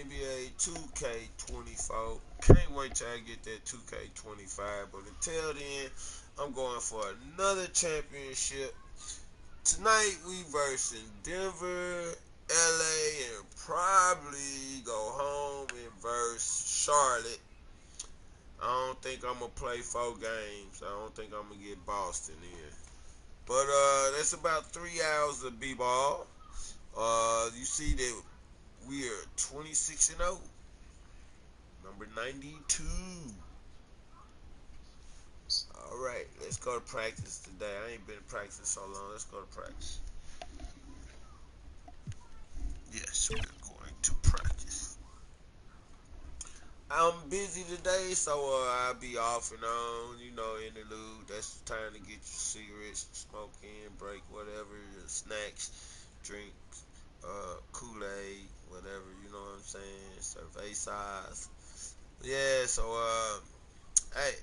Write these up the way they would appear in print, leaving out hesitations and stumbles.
NBA 2K24. Can't wait till I get that 2K25. But until then, I'm going for another championship. Tonight we versing Denver, LA, and probably go home and verse Charlotte. I don't think I'm gonna play 4 games. I don't think I'm gonna get Boston in. But that's about 3 hours of b-ball. You see that we are 26-0, number 92. All right, let's go to practice today. I ain't been to practice so long. Let's go to practice. Yes, we're going to practice. I'm busy today, so I'll be off and on, interlude. That's the time to get your cigarettes, smoke in, break, whatever, your snacks, drinks, Kool-Aid, whatever, you know what I'm saying, cervezas. Yeah, so, hey,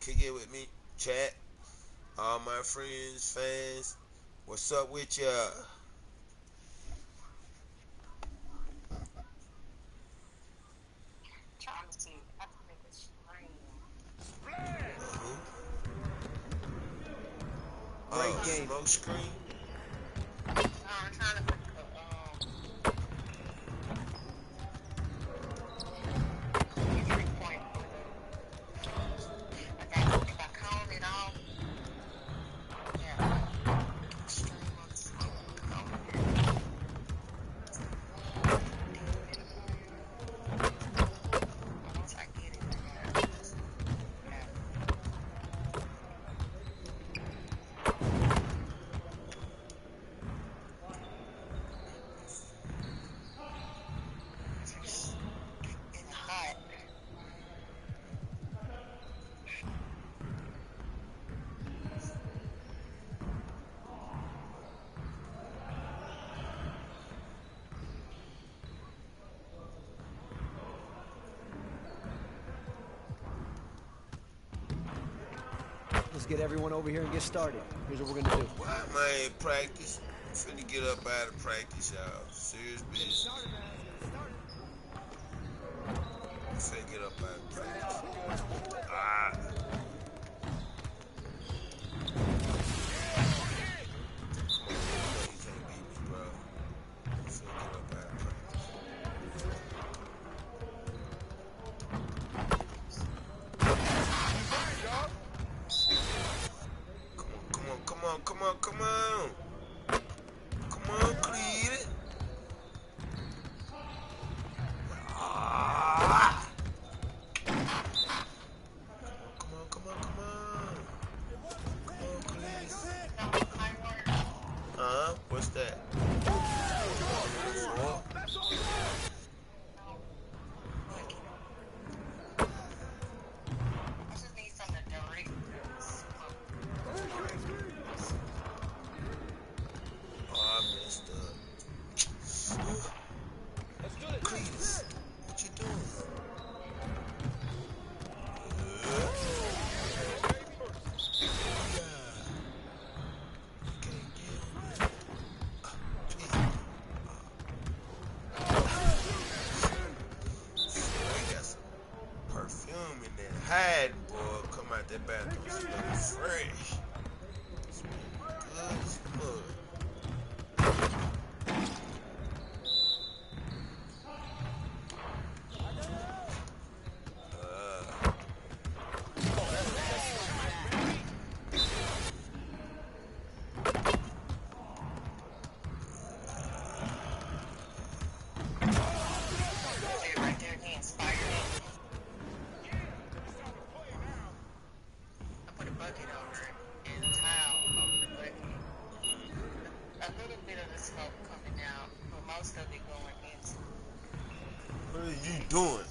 kick it with me, chat, all my friends, fans, what's up with ya? Who? Great game. Smoke screen? Let's get everyone over here and get started. Here's what we're gonna do. Why am I in practice? I'm finna get up out of practice, y'all. Serious business. I'm finna get up out of practice. Ah. You can't beat me, bro. I'm finna get up out of practice. Come on, come on, come on. Come on, Cleveland. Ah. Come on, come on, come on. Come on, Cleveland. What's that? What? Oh, I messed up. Cletus, what you doing? I got some perfume in there. Hide, boy. Come out that bathroom smelling fresh. Smelling good as mud. What are you doing?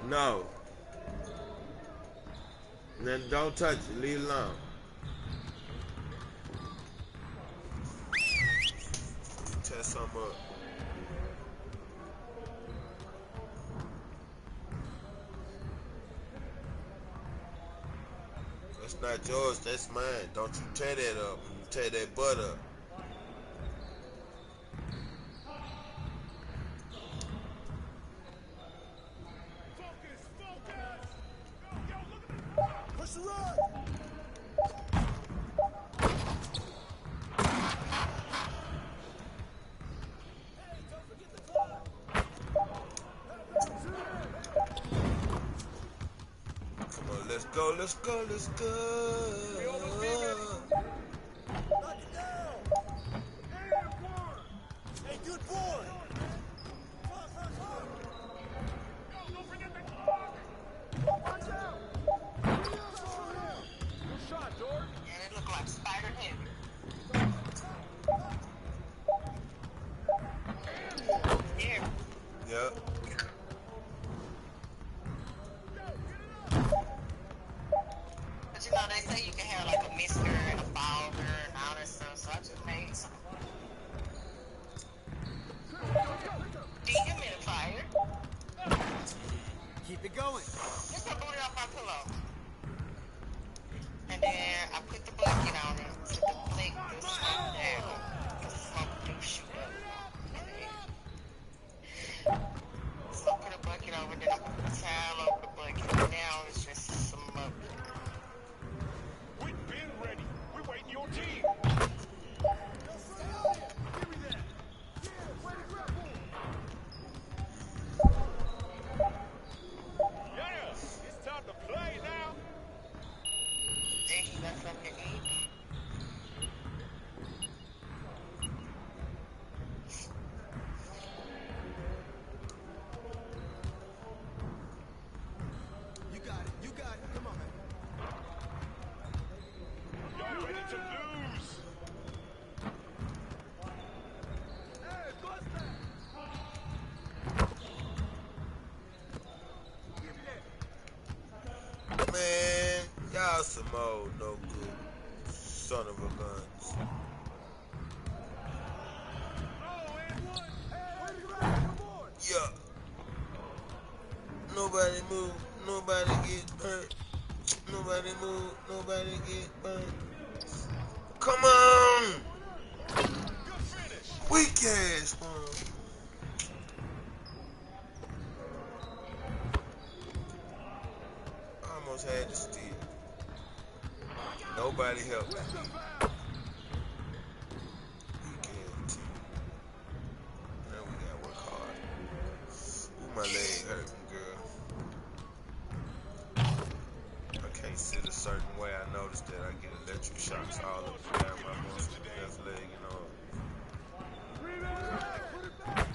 No. Then don't touch it. Leave it alone. Test something up. That's not yours. That's mine. Don't you tear that up. You tear that butt up. go, let's go, let's go. Knock it down. Hey, good boy. Don't forget the clock. Watch out. Good shot, George. And it looked like spider heavy. Here. Yep. But you know, they say you can have like a mister and a folder and all that stuff, so I just made some. Dehumidifier. Keep it going. Just put it off my pillow. And then I put the blanket on it to deflect the smoke down. The smoke do shoot up. So I put a blanket over, then I put the towel over the blanket. Now it's just some smoke. We've been ready. We're waiting your team. Yeah, it's time to play now. Then he got something to eat. You got it. You got it. Come on, man. Y'all ready to lose? Hey, bust that. Man, y'all some old no good son of a guns. Oh, and one. Hey, come on. Yeah. Nobody move. Nobody get hurt. Nobody move. Nobody get burned. Come on. Good finish. Weak ass one. Almost had to steal. Nobody helped me. Weak ass team. Now we gotta work hard. Ooh, my leg hurting, girl. I can't sit a certain way. I noticed that I get electric shocks all up and down my muscle, left leg and all. Put it back.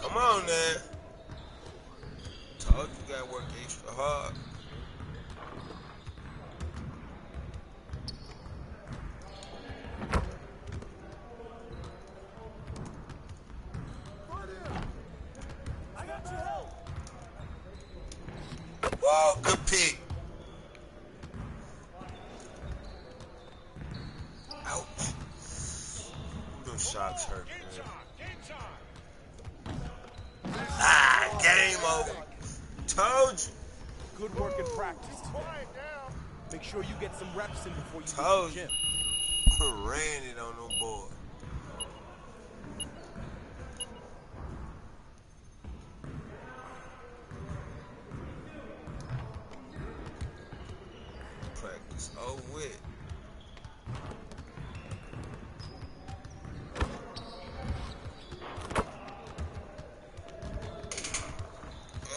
Come on, man. Told you gotta work extra hard. I got your help. Whoa, good pick. Ouch. Ooh, them shots hurt, Game man. time. Game time. Ah, game over. Told you. Good work in practice today. Quiet down. Make sure you get some reps in before you Told leave the you. gym. Ran it on them boys. Practice over with.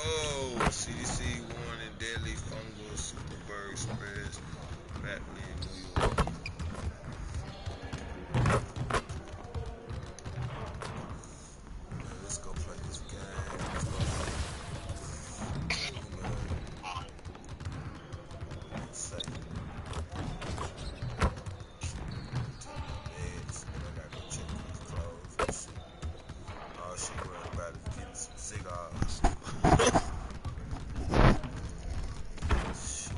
Oh, CDC warning deadly fungal superbug spreads rapidly in New York. Let's go play this game. Let's go play. Say. Take my meds. And I gotta go check these clothes and shit. Oh, she worried about it getting some cigars. Shit.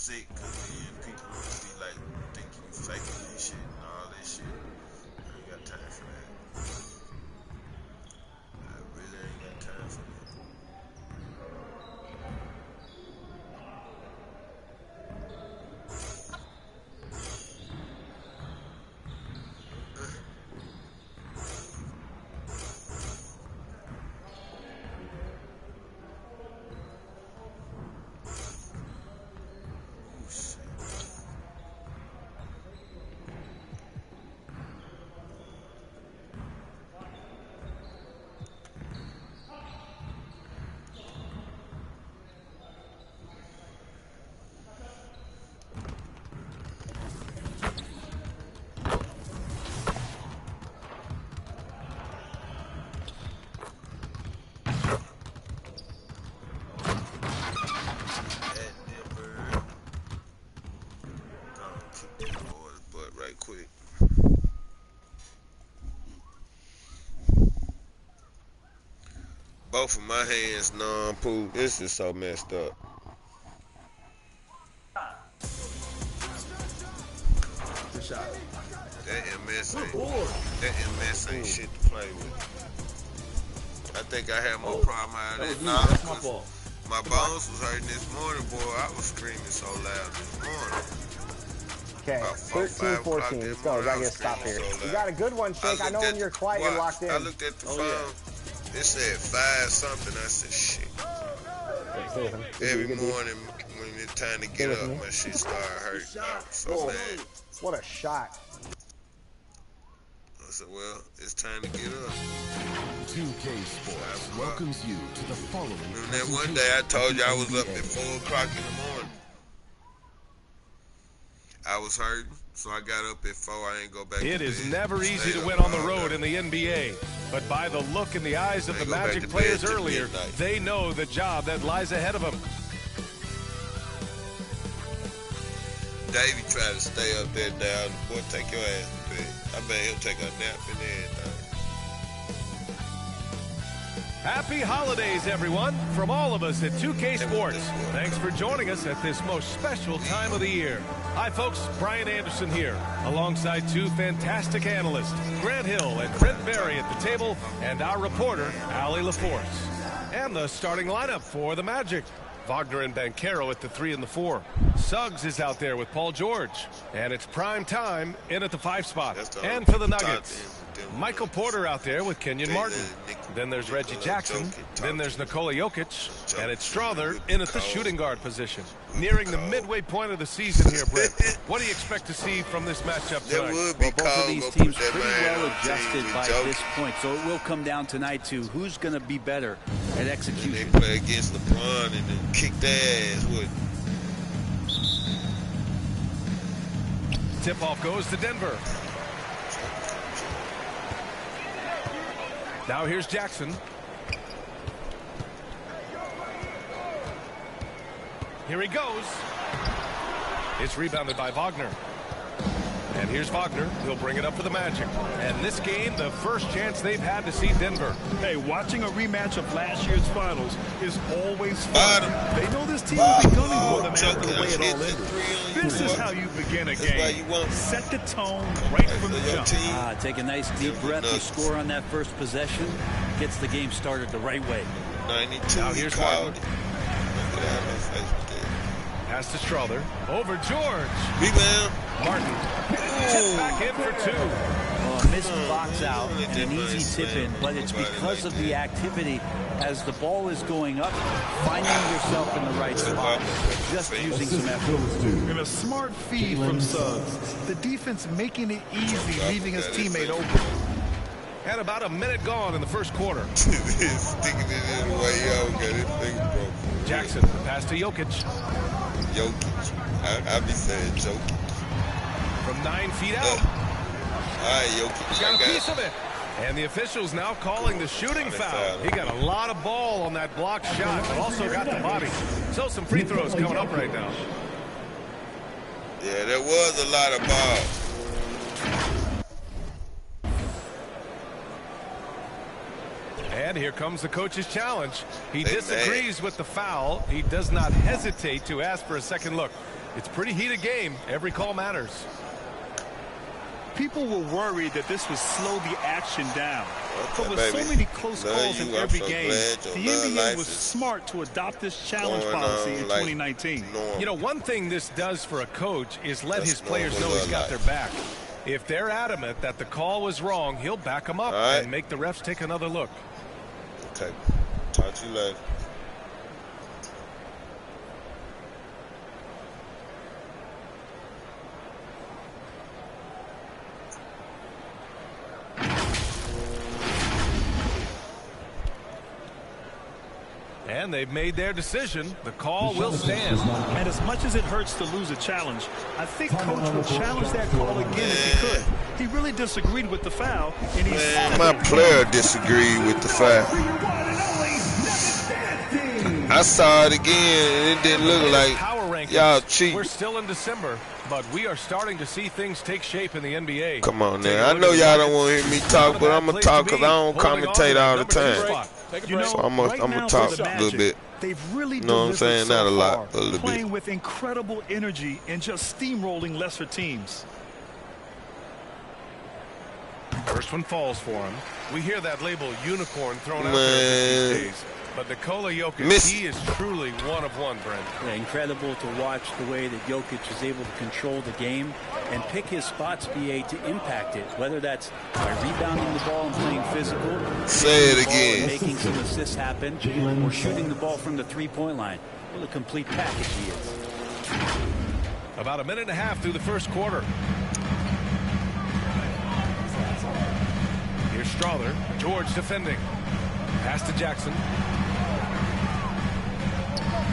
sick, cause then people will be like thinking you faking this shit and all that shit. I ain't got time for that. I really ain't got time for that. Quick. Both of my hands non-poo. This is so messed up. Good shot. That MS ain't shit to play with. I think I had more problem out of that now because my bones was hurting this morning, boy. I was screaming so loud this morning. Okay, 13-14. Let's go. We gotta get a stop here. You got a good one, Shake. I know when you're quiet, you're locked in. I looked at the phone. It said 5 something. I said, shit. Every morning when it's time to get up, my shit started hurting. So bad. What a shot. I said, well, it's time to get up. 2K Sports welcomes you to the following. Remember that one day I told you I was up at 4 o'clock in the morning? I was hurting, so I got up at 4. I ain't go back to bed. It is never easy to win on the road in the NBA, but by the look in the eyes of the Magic players earlier, they know the job that lies ahead of them. Davey tried to stay up there down. Boy, take your ass to bed. I bet he'll take a nap and everything. Happy holidays, everyone, from all of us at 2K Sports. Thanks for joining us at this most special time of the year. Hi, folks. Brian Anderson here, alongside 2 fantastic analysts, Grant Hill and Brent Berry at the table, and our reporter, Allie LaForce. And the starting lineup for the Magic. Wagner and Banchero at the 3 and the 4. Suggs is out there with Paul George. And it's prime time in at the 5 spot. And for the Nuggets, Michael Porter out there with Kenyon Martin. Then there's Reggie Jackson. Then there's Nikola Jokic. And it's Strother in at the shooting guard position. Nearing the midway point of the season here, Brett. What do you expect to see from this matchup tonight? Well, both of these teams pretty well adjusted by this point, so it will come down tonight to who's going to be better at execution. They play against LeBron and then kick their ass with. Tip-off goes to Denver. Now here's Jackson. Here he goes. It's rebounded by Wagner. And here's Wagner. He'll bring it up for the Magic. And this game, the first chance they've had to see Denver. Hey, watching a rematch of last year's finals is always fun. They know this team will be gunning for them after the way it all ended. This is how you begin a game. Set the tone right from the jump. Take a nice deep breath. You score on that first possession. Gets the game started the right way. 92. Now here's Martin. Pass to Strother. Over George. Rebound. Martin. Tip back in for 2. Well, a missed box out and an easy tip in, but it's because of the activity as the ball is going up, finding yourself in the right spot, just using some effort. And a smart feed from Suggs. The defense making it easy, leaving his teammate open. And about a minute gone in the first quarter. Sticking it in the way out, got his finger broke. Jackson, pass to Jokic. Jokic. I be saying Jokic. From 9 feet out. All right, Jokic. Got a piece of it. And the officials now calling the shooting foul. He got a lot of ball on that blocked shot, but also got the body. So some free throws coming up right now. Yeah, there was a lot of ball. And here comes the coach's challenge. He disagrees with the foul. He does not hesitate to ask for a second look. It's a pretty heated game. Every call matters. People were worried that this would slow the action down. Okay, but with baby. so many close Love calls you. in I'm every so game, glad the your love NBA life was is smart to adopt this challenge going policy on in like 2019. normal. You know, one thing this does for a coach is let That's his players know normal he's got life. their back. If they're adamant that the call was wrong, he'll back them up All right. and make the refs take another look. Okay. Talk to you later. And they've made their decision. The call will stand. And as much as it hurts to lose a challenge, I think Coach would challenge that call again if he could. He really disagreed with the foul, and he's My player disagreed with the foul. I saw it again, and it didn't look like Power rankings. y'all cheat. We're still in December, but we are starting to see things take shape in the NBA. Come on Take a now. I look know at the y'all Nuggets. don't want to hear me talk, but I'm going to talk because I don't Holding on commentate to all the number two time. spot. You know, So I'ma right now talk for the a little Magic, bit. They've really Know what I'm saying? delivered Not a so lot, far, but a little playing bit. with incredible energy and just steamrolling lesser teams. First one falls for him. We hear that label unicorn thrown out Man. there these days. But Nikola Jokic, he is truly one of one, Brent. Yeah, incredible to watch the way that Jokic is able to control the game and pick his spots, BA, to impact it, whether that's by rebounding the ball and playing physical, Say it the ball and again. making some assists happen, or shooting the ball from the three-point line. What a complete package he is. About a minute and a half through the first quarter. Here's Strother. George defending. Pass to Jackson.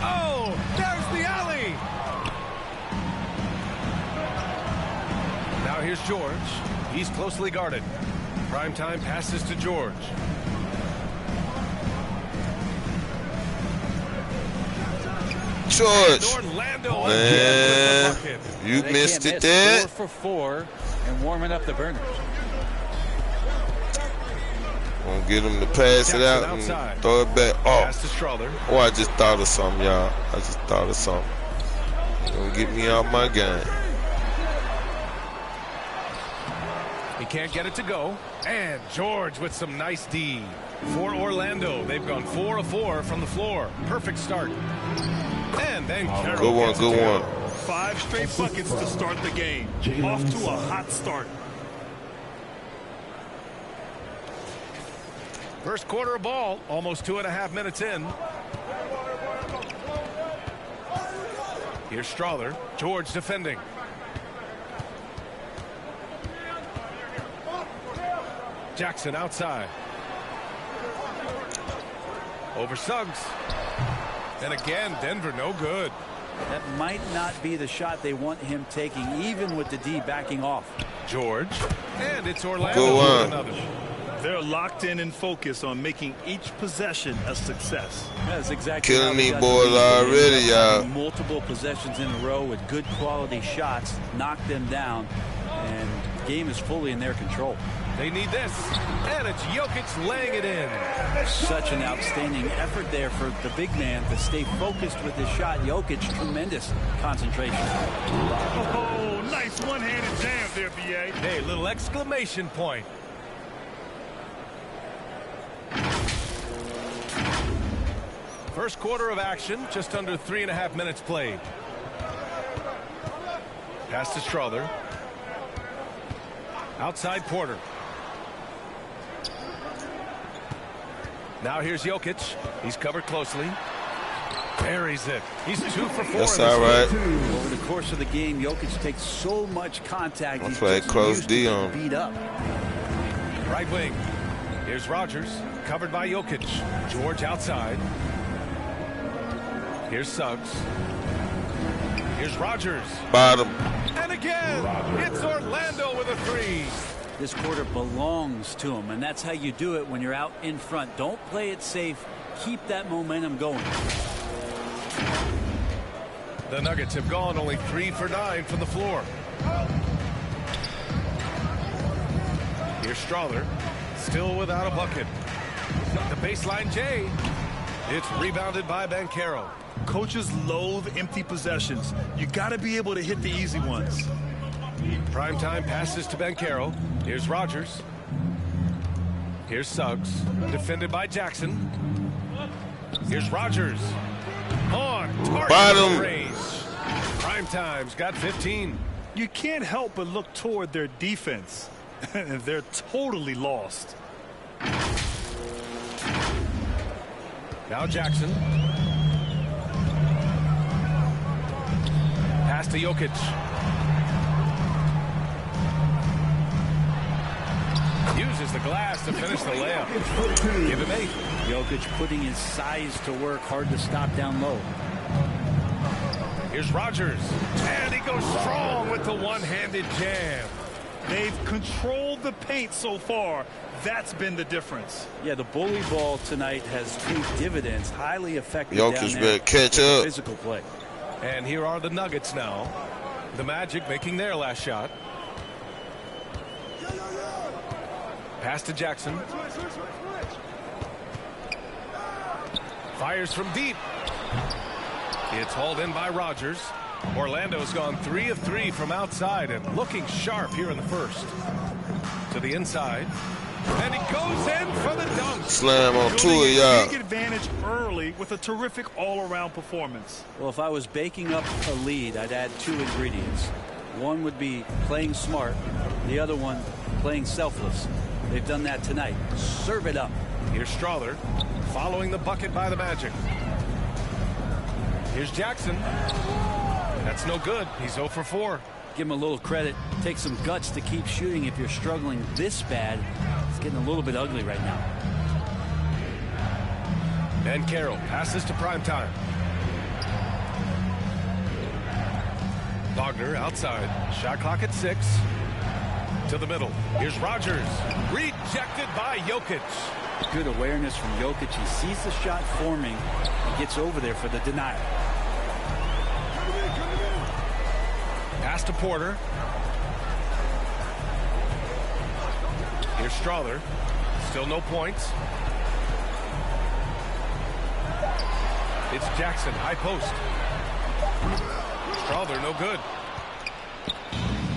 Oh, there's the alley. Now here's George. He's closely guarded. Primetime passes to George. George. Orlando Man, again with the bucket. you They missed can't it miss. there. 4 for 4 and warming up the burners. Gonna get him to pass it out and throw it back. Oh, Pass to Strother. oh, I just thought of something, y'all. I just thought of something. Gonna get me out my game. He can't get it to go. And George with some nice D. For Orlando, they've gone 4 of 4 from the floor. Perfect start. And then Carroll Good one, gets it good together. one. 5 straight buckets to start the game. Off to a hot start. First quarter of ball, almost 2.5 minutes in. Here's Strother. George defending. Jackson outside. Over Suggs. And again, Denver no good. That might not be the shot they want him taking, even with the D backing off. George. And it's Orlando Go with on. another. They're locked in and focused on making each possession a success. That's exactly Killing how they these got boys the lead. already, They ended up y'all. having multiple possessions in a row with good quality shots, knocked them down, and the game is fully in their control. They need this. And it's Jokic laying it in. Such an outstanding effort there for the big man to stay focused with his shot. Jokic, tremendous concentration. Oh, nice one-handed jam there, B.A. Hey, little exclamation point. First quarter of action, just under 3.5 minutes played. Pass to Strother. Outside Porter. Now here's Jokic. He's covered closely. Buries it. He's 2 for 4. That's in this all right. game. Over the course of the game, Jokic takes so much contact. I'll He's play just close used D to on being him. beat up. Right wing. Here's Rogers. Covered by Jokic. George outside. Here's Suggs. Here's Rogers. Bottom. And again, it's Orlando with a 3. This quarter belongs to him, and that's how you do it when you're out in front. Don't play it safe. Keep that momentum going. The Nuggets have gone only 3 for 9 from the floor. Here's Strother. Still without a bucket. The baseline J. It's rebounded by Banchero. Coaches loathe empty possessions. You got to be able to hit the easy ones. Primetime passes to Banchero. Here's Rogers. Here's Suggs. Defended by Jackson. Here's Rogers. On target range. Primetime's got 15. You can't help but look toward their defense. They're totally lost. Now Jackson. Pass to Jokic. Uses the glass to finish the layup. Give him 8. Jokic putting his size to work, hard to stop down low. Here's Rogers. And he goes strong with the one-handed jam. They've controlled the paint so far. That's been the difference. Yeah, the bully ball tonight has paid dividends, highly effective Jokic down there. better catch up. Physical play. And here are the Nuggets now. The Magic making their last shot. Pass to Jackson. Fires from deep. It's hauled in by Rogers. Orlando's gone 3 of 3 from outside and looking sharp here in the first. To the inside. And he goes in for the dunk. Slam on 2 of y'all. Big advantage early with a terrific all-around performance. Well, if I was baking up a lead, I'd add 2 ingredients. One would be playing smart. The other one, playing selfless. They've done that tonight. Serve it up. Here's Strother following the bucket by the Magic. Here's Jackson. That's no good. He's 0 for 4. Give him a little credit. Take some guts to keep shooting if you're struggling this bad. It's getting a little bit ugly right now. And Carroll passes to Primetime. Wagner outside. Shot clock at 6. To the middle. Here's Rogers. Rejected by Jokic. Good awareness from Jokic. He sees the shot forming and gets over there for the denial. Pass to Porter. Here's Strother. Still no points. It's Jackson, high post. Strother, no good.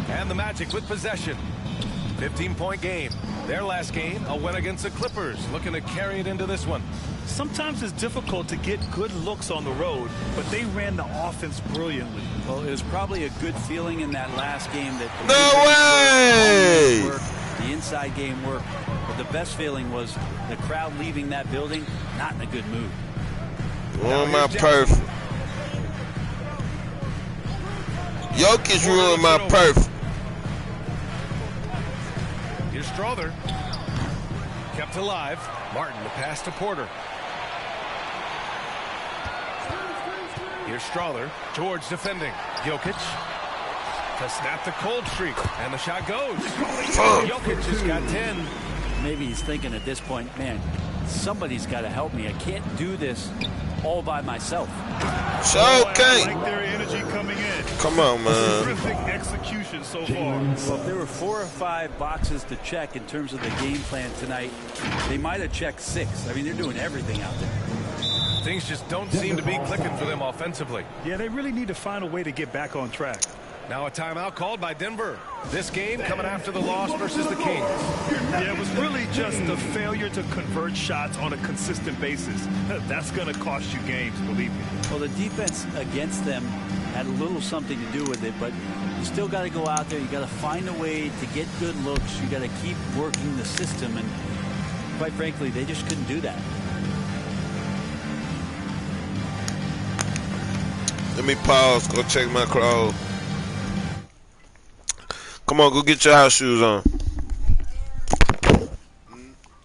And the Magic with possession. 15-point game. Their last game, a win against the Clippers. Looking to carry it into this one. Sometimes it's difficult to get good looks on the road, but they ran the offense brilliantly. Well, it was probably a good feeling in that last game that No way! The inside game worked, but the best feeling was the crowd leaving that building not in a good mood. Ruined my perf. Jokic ruined my perf. Here's Strother. Kept alive. Martin, the pass to Porter. Here's Strother. George defending. Jokic to snap the cold streak. And the shot goes. Jokic has got 10. Maybe he's thinking at this point, man, somebody's got to help me. I can't do this all by myself. So okay. I like their energy coming in. Come on, man. Terrific execution so far. Well, if there were 4 or 5 boxes to check in terms of the game plan tonight, they might have checked 6. I mean, they're doing everything out there. Things just don't seem to be clicking for them offensively. Yeah, they really need to find a way to get back on track. Now a timeout called by Denver. This game coming after the loss versus the Kings. Yeah, it was really just the failure to convert shots on a consistent basis. That's going to cost you games, believe me. Well, the defense against them had a little something to do with it, but you still got to go out there. You got to find a way to get good looks. You got to keep working the system, and quite frankly, they just couldn't do that. Let me pause. Go check my clothes. Come on, go get your house shoes on.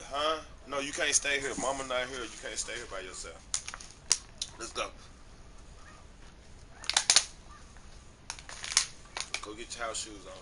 Huh? No, you can't stay here. Mama not here. You can't stay here by yourself. Let's go. Go get your house shoes on.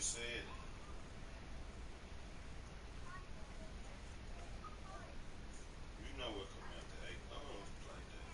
just said it. You know what come after 8. I don't play that.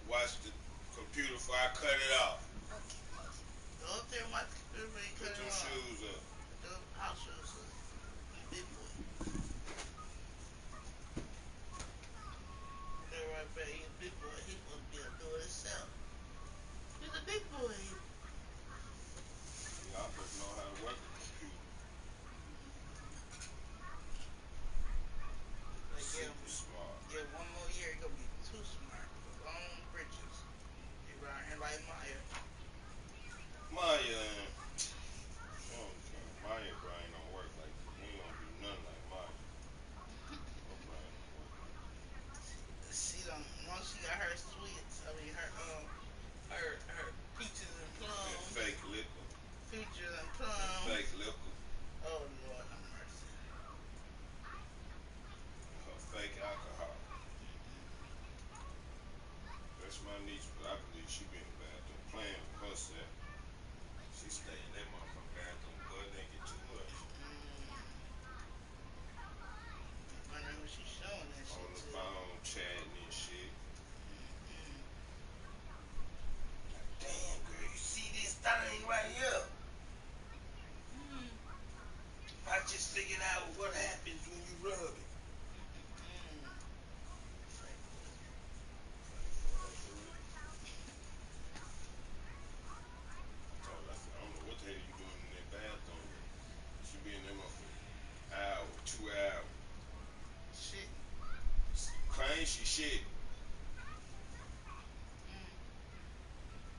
Watch the computer before I cut it off. Go up there and watch the computer before you cut it off. Put them shoes up. Put them house shoes up. You big boy. They're right back. He's a big boy. He's supposed to be able to do it himself. He's a big boy. Y'all supposed to know how to work the computer. Super smart. Yeah, one more year, you're going to be too smart. Long bridges. You're right here like Maya. Maya, Maya brain don't work like that. He ain't gonna do nothing like Maya. Her brain don't work like that. She don't, once she got her sweets, I mean her peaches and plums. And fake liquor. Peaches and plums. And fake liquor. Oh Lord have mercy. Her fake alcohol. That's my niece, but I believe she be in the bathroom playing with herself. She stay in that motherfucking bathroom, but they get too much. I know what she's showing that shit on the too. phone, chatting and shit. Damn, girl, you see this thing right here? I just figured out what happens when you rub it. I don't know what the hell you doing in that bathroom. She be in there for an hour, 2 hours. Shit. Crying, she shit.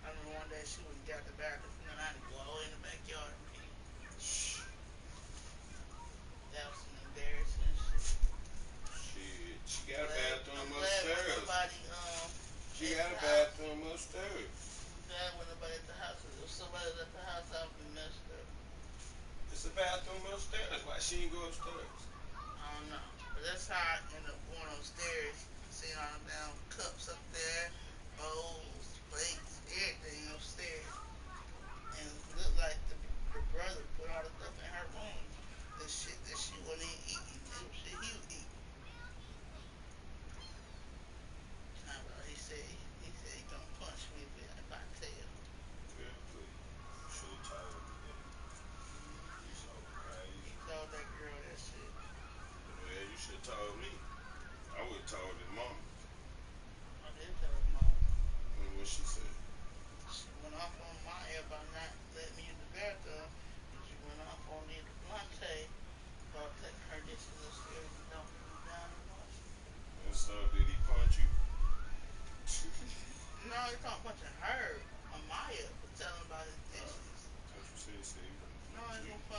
I remember one day she went and got the bathroom and I had to go all the way in the backyard and pee. Shh. That was some embarrassing shit. Shit. She got a bathroom upstairs. Nobody, she got a bathroom upstairs. Glad when nobody at the house. If somebody was at the house, I would be messed up. It's a bathroom upstairs. Why she didn't go upstairs? I don't know. But that's how I ended up going upstairs. Seeing all them down cups up there, bowls, plates, everything upstairs. And it looked like the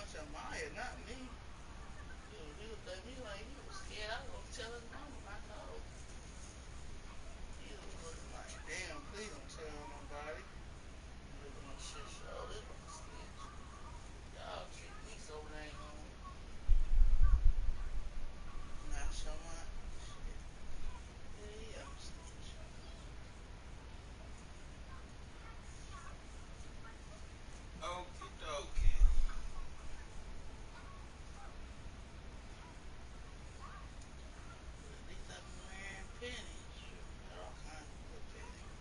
said, Maya, not me. He looked at me like he was scared. I was going to tell his mama. I know. He was looking like, damn, please don't tell nobody. Looking on shit show. This was a snitch. Y'all treat me so dang on. Not so much. Shit. Yeah, I'm a snitch. Okie dokie. But at least I've been wearing pennies. Got all kinds of good pennies.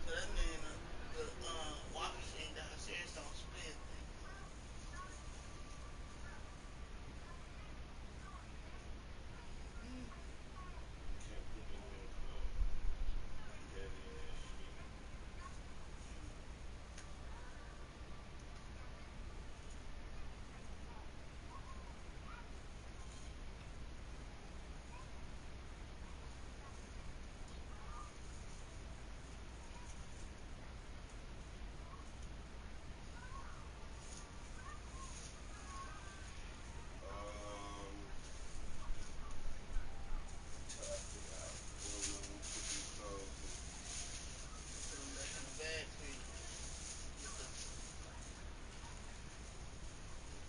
So that means the wash machine downstairs don't split. Can't put them in daddy ass shit. Tough it out. Well, when we put these clothes in. Put them back in the bag for you.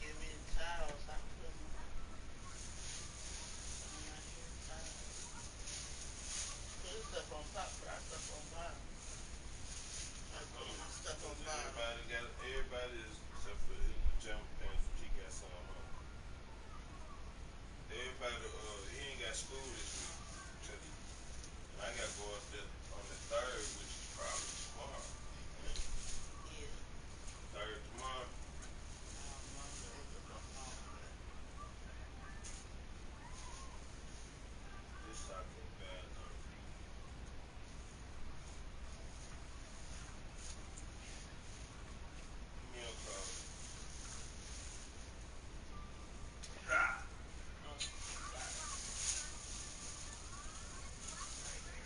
Give me the towels. I put them on. Some nice little towels. Put this stuff on top, put our stuff on bottom. I put my stuff on bottom. Everybody is, except for the jump pants, he got some on. Everybody, he ain't got school this week. And I got to go up there on the 3rd, which is probably tomorrow. Yeah. 3rd tomorrow. I don't know. They look up on that. This sock ain't bad enough. Give me a call. Ah. Oh, got it. Right there.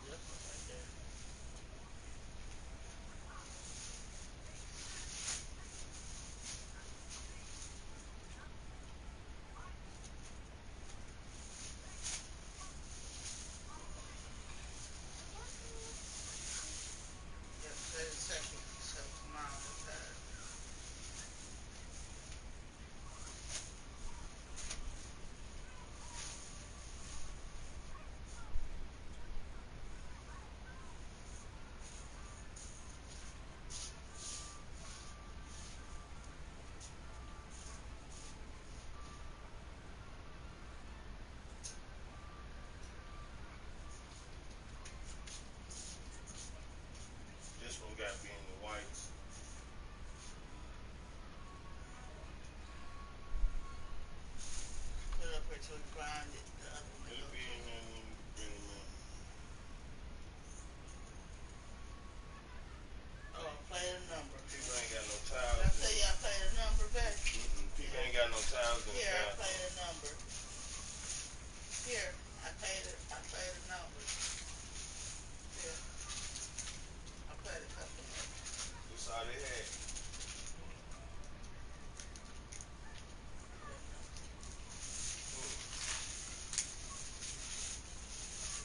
This one right there. Yep, 32nd. So tomorrow the 3rd. This one got me in the whites. Put it up here till we grind it. The other one to It'll go be to. in there when you bring them in. Oh, play the number. People ain't got no Did towels. I tell you I play the number back? People ain't got no towels in the Here, I bathroom. play the number. Here, I play the number. Here. I played a couple of them. That's all they had.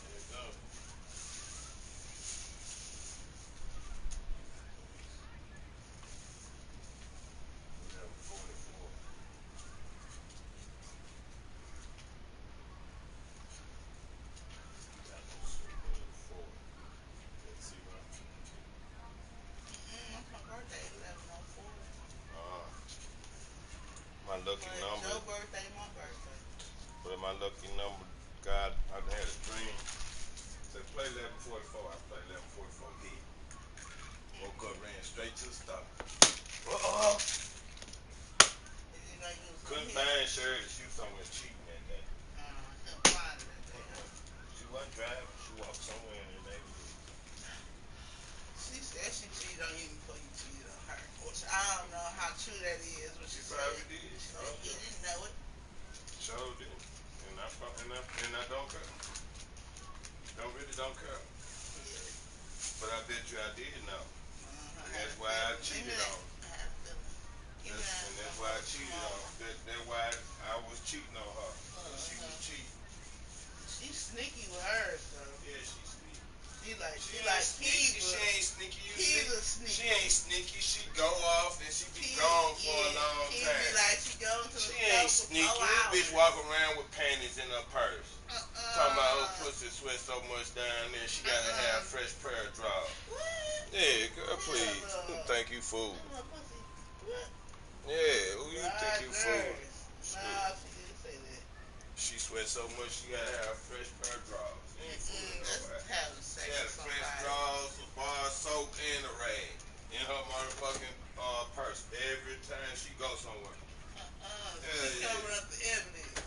There you go. 11:44. Got no super four. Let's see what. That's my birthday, 11/04. My lucky But number. your birthday, my birthday. But my lucky number, God, I had a dream. to the store. Couldn't find Shirley. She was somewhere cheating that day. She wasn't driving. She walked somewhere in the neighborhood. She said she cheated on you before you cheated on her. Which I don't know how true that is. But she probably did. She said he didn't know it. Sure did. And I don't care. Don't care. Yeah. But I bet you I did know. And that's why I cheated on her. That's why I cheated on her. That's why I was cheating on her. She was cheating. She's sneaky with hers, though. Yeah, she's sneaky. She like sneaky. She ain't sneaky. He's a sneaky. She ain't sneaky. She go off and she be gone for a long time. Be like she go to she the ain't sneaky. This bitch walk around with panties in her purse. Talking about her pussy sweat so much down there, she gotta have a fresh pair of drawers. What? Yeah, girl, please. Who think you fool? Yeah, who you think you fool? Nah, she didn't say that. She sweat so much, she gotta have a fresh pair of drawers. She had fresh drawers, a bar of soap, and a rag in her motherfucking purse every time she goes somewhere. She covered up the evidence.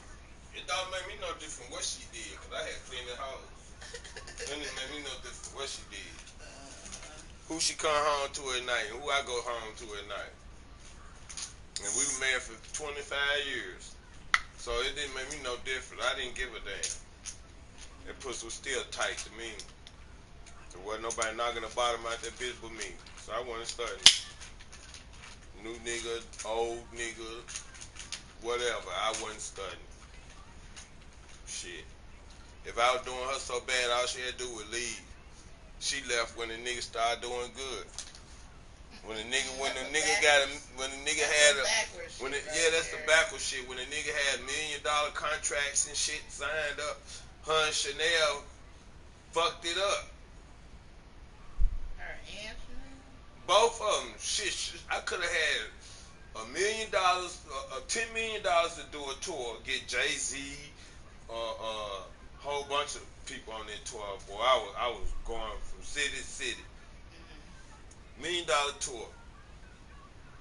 It don't make me no different what she did, because I had cleaned the house. It didn't make me no different what she did. Who she come home to at night, and who I go home to at night. And we were married for 25 years. So it didn't make me no different. I didn't give a damn. That pussy was still tight to me. There wasn't nobody knocking the bottom out that bitch but me. So I wasn't studying. New nigga, old nigga, whatever. I wasn't studying. Shit. If I was doing her so bad, all she had to do was leave. She left when the nigga started doing good. That's the backwards shit. When a nigga had $1 million contracts and shit signed up, her and Chanel fucked it up. Her and Chanel? Both of them. Shit, I could have had $1 million, $10 million to do a tour, get Jay-Z, whole bunch of people on that tour. Boy, I was going from city to city. $1 million tour.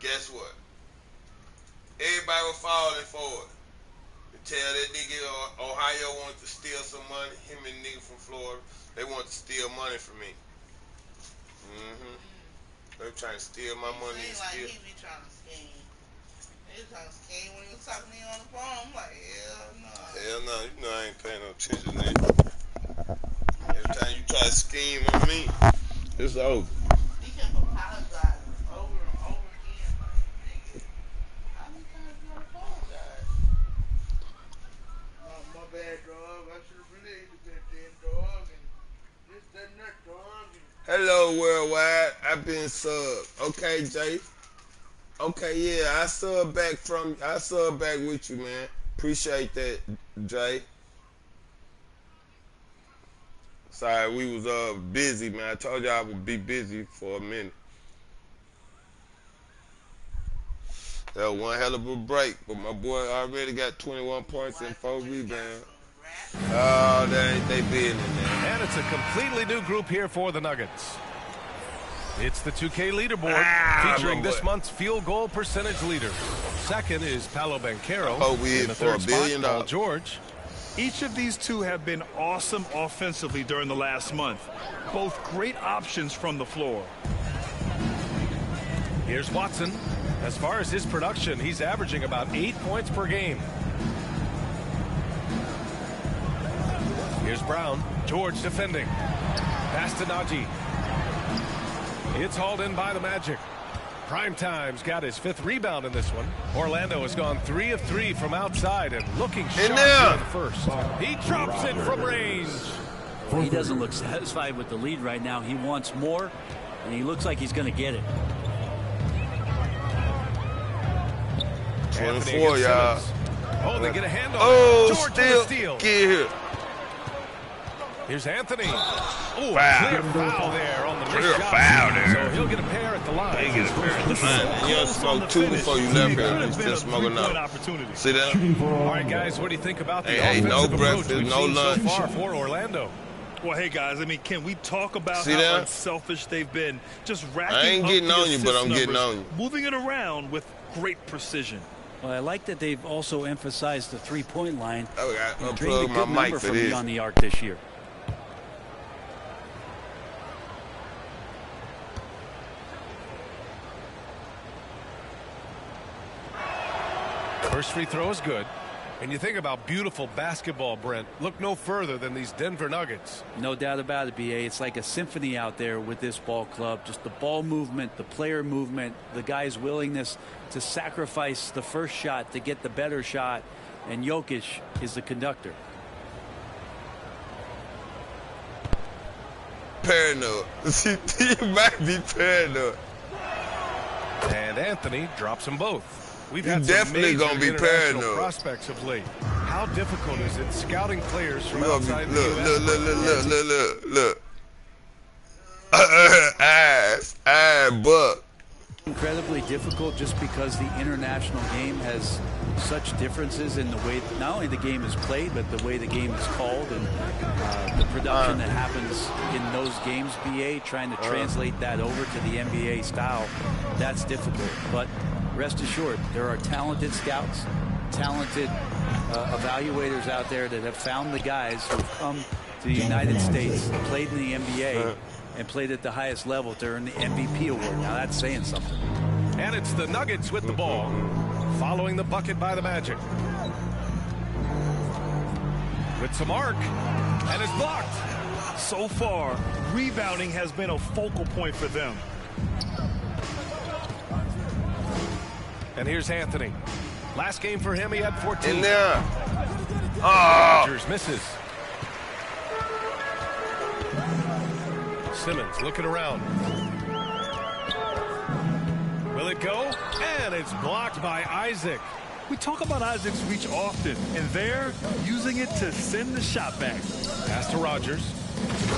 Guess what? Everybody was falling for it. To tell that nigga Ohio wanted to steal some money. Him and the nigga from Florida, they wanted to steal money from me. They were trying to steal my money. Like he be trying to scheme. He was trying to scheme when he was talking to you on the phone. I'm like, hell no. Hell no, you know I ain't paying no attention to that. Every time you try to scheme on me, it's over. He kept apologizing over and over again. Like, nigga, how many times you gonna apologize? My bad, dog. I should have really been dead, dog. And this, that, and that, dog. Hello, worldwide. I've been subbed. Okay, Jay. Okay, yeah, I sub back with you, man. Appreciate that, Jay. Sorry, we was busy, man. I told you I would be busy for a minute. That was one hell of a break, but my boy already got 21 points and 4 rebounds. Oh, that ain't they business, man. And it's a completely new group here for the Nuggets. It's the 2K leaderboard featuring this month's field goal percentage leader. Second is Paolo Banchero. Oh, we hit for $1 billion. Paul George. Each of these two have been awesome offensively during the last month. Both great options from the floor. Here's Watson. As far as his production, he's averaging about 8 points per game. Here's Brown. George defending. Pass to Najee. It's hauled in by the Magic. Primetime's got his 5th rebound in this one. Orlando has gone 3 of 3 from outside and looking sharp in the first. He drops it from range. He doesn't look satisfied with the lead right now. He wants more, and he looks like he's going to get it. 24, y'all. Oh, they get a hand on it. George steal. Get here. Here's Anthony. Oh, foul. Clear foul there on the clear foul there. So he'll get a pair at the line. He get a pair at the line. You don't smoke 2 before you left here. You still smoking now. See that? All right, guys, what do you think about the offensive no breakfast, approach no lunch so far for Orlando? Well, hey, guys, I mean, can we talk about See how that? unselfish they've been? Just racking I ain't up getting the on you, but assist I'm getting numbers, on you. moving it around with great precision. Well, I like that they've also emphasized the three-point line. Oh, I and got drained a unplug good my mic number for from this. beyond the arc this year. First free throw is good. And you think about beautiful basketball, Brent. Look no further than these Denver Nuggets. No doubt about it, B.A. It's like a symphony out there with this ball club. Just the ball movement, the player movement, the guy's willingness to sacrifice the first shot to get the better shot. And Jokic is the conductor. Paranoid. You might be paranoid. And Anthony drops them both. We've You had some definitely major gonna be international paranoid. prospects of late. How difficult is it scouting players from Look, outside look, the U.S.? look. Buck. Incredibly difficult just because the international game has such differences in the way not only the game is played, but the way the game is called and the production that happens in those games, BA, trying to translate that over to the NBA style, that's difficult. But rest assured, there are talented scouts, talented evaluators out there that have found the guys who've come to the United States, played in the NBA, and played at the highest level to earn the MVP award. Now that's saying something. And it's the Nuggets with the ball, following the bucket by the Magic. With some arc, and it's blocked. So far, rebounding has been a focal point for them. And here's Anthony. Last game for him, he had 14. In there. Oh. Rodgers misses. Simmons looking around. Will it go? And it's blocked by Isaac. We talk about Isaac's reach often, and they're using it to send the shot back. Pass to Rodgers.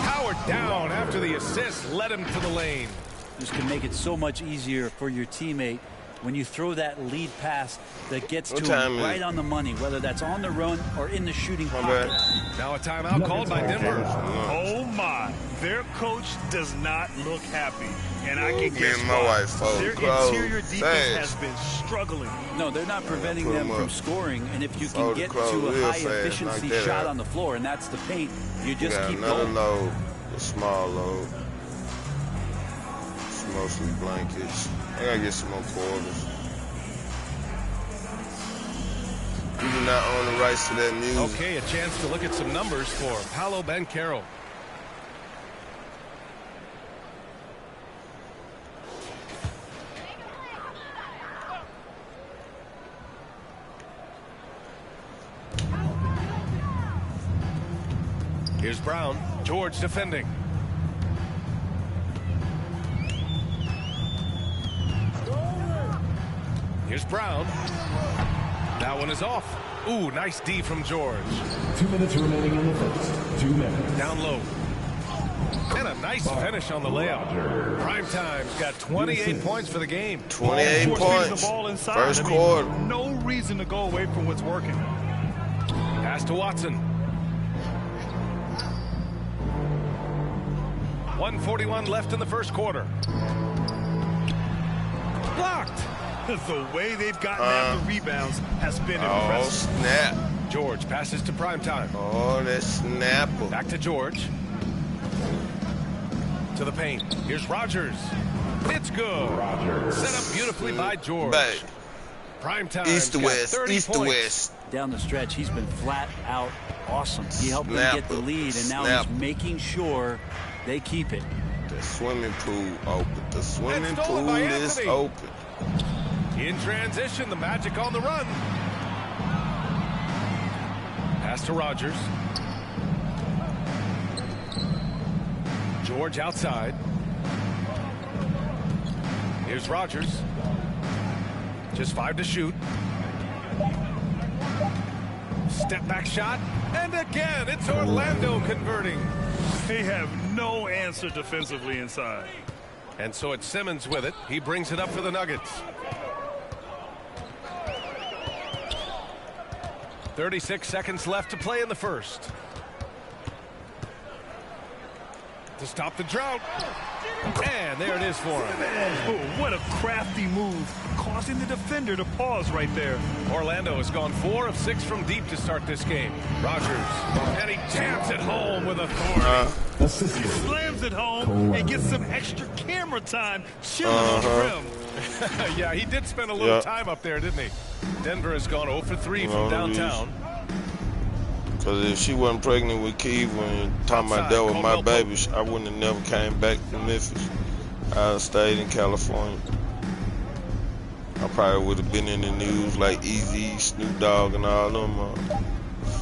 Powered down after the assist led him to the lane. This can make it so much easier for your teammate when you throw that lead pass that gets to him right on the money, whether that's on the run or in the shooting pocket. Now a timeout called by Denver. Oh my, their coach does not look happy. And I can guess why. Their interior defense has been struggling. No, they're not preventing them from scoring, and if you can get to a high efficiency shot on the floor, and that's the paint, you just keep going. Load, a small load. It's mostly blankets. I gotta get some more quarters. You do not own the rights to that music. Okay, a chance to look at some numbers for Paolo Banchero. Here's Brown. George defending. Here's Brown. That one is off. Ooh, nice D from George. 2 minutes remaining in the first. 2 minutes. Down low. And a nice finish on the layup. Primetime's got 28 points for the game. 28 points. The ball inside. First quarter. No reason to go away from what's working. Pass to Watson. 1:41 left in the first quarter. Blocked. The way they've gotten after rebounds has been impressive. Oh, snap. George passes to Primetime. Oh, that snapper. Back to George. To the paint. Here's Rodgers. It's good. Rodgers. Set up beautifully by George. Back. Primetime. East to west. East to west. Down the stretch, he's been flat out awesome. He helped them get the lead, and now he's making sure they keep it. The swimming pool open. The swimming pool is open. In transition, the Magic on the run. Pass to Rodgers. George outside. Here's Rodgers. Just 5 to shoot. Step back shot. And again, it's Orlando converting. They have no answer defensively inside. And so it's Simmons with it. He brings it up for the Nuggets. 36 seconds left to play in the first. to stop the drought. And there it is for him. Oh, what a crafty move, causing the defender to pause right there. Orlando has gone 4 of 6 from deep to start this game. Rogers, and he jams it home with authority. He slams it home and gets some extra camera time chilling on the rim. Yeah, he did spend a little time up there, didn't he? Denver has gone 0 for 3 from downtown. Because if she wasn't pregnant with Kiva and talking about that was my baby, I wouldn't have never came back to Memphis. I stayed in California. I probably would have been in the news like Easy, Snoop Dogg, and all them.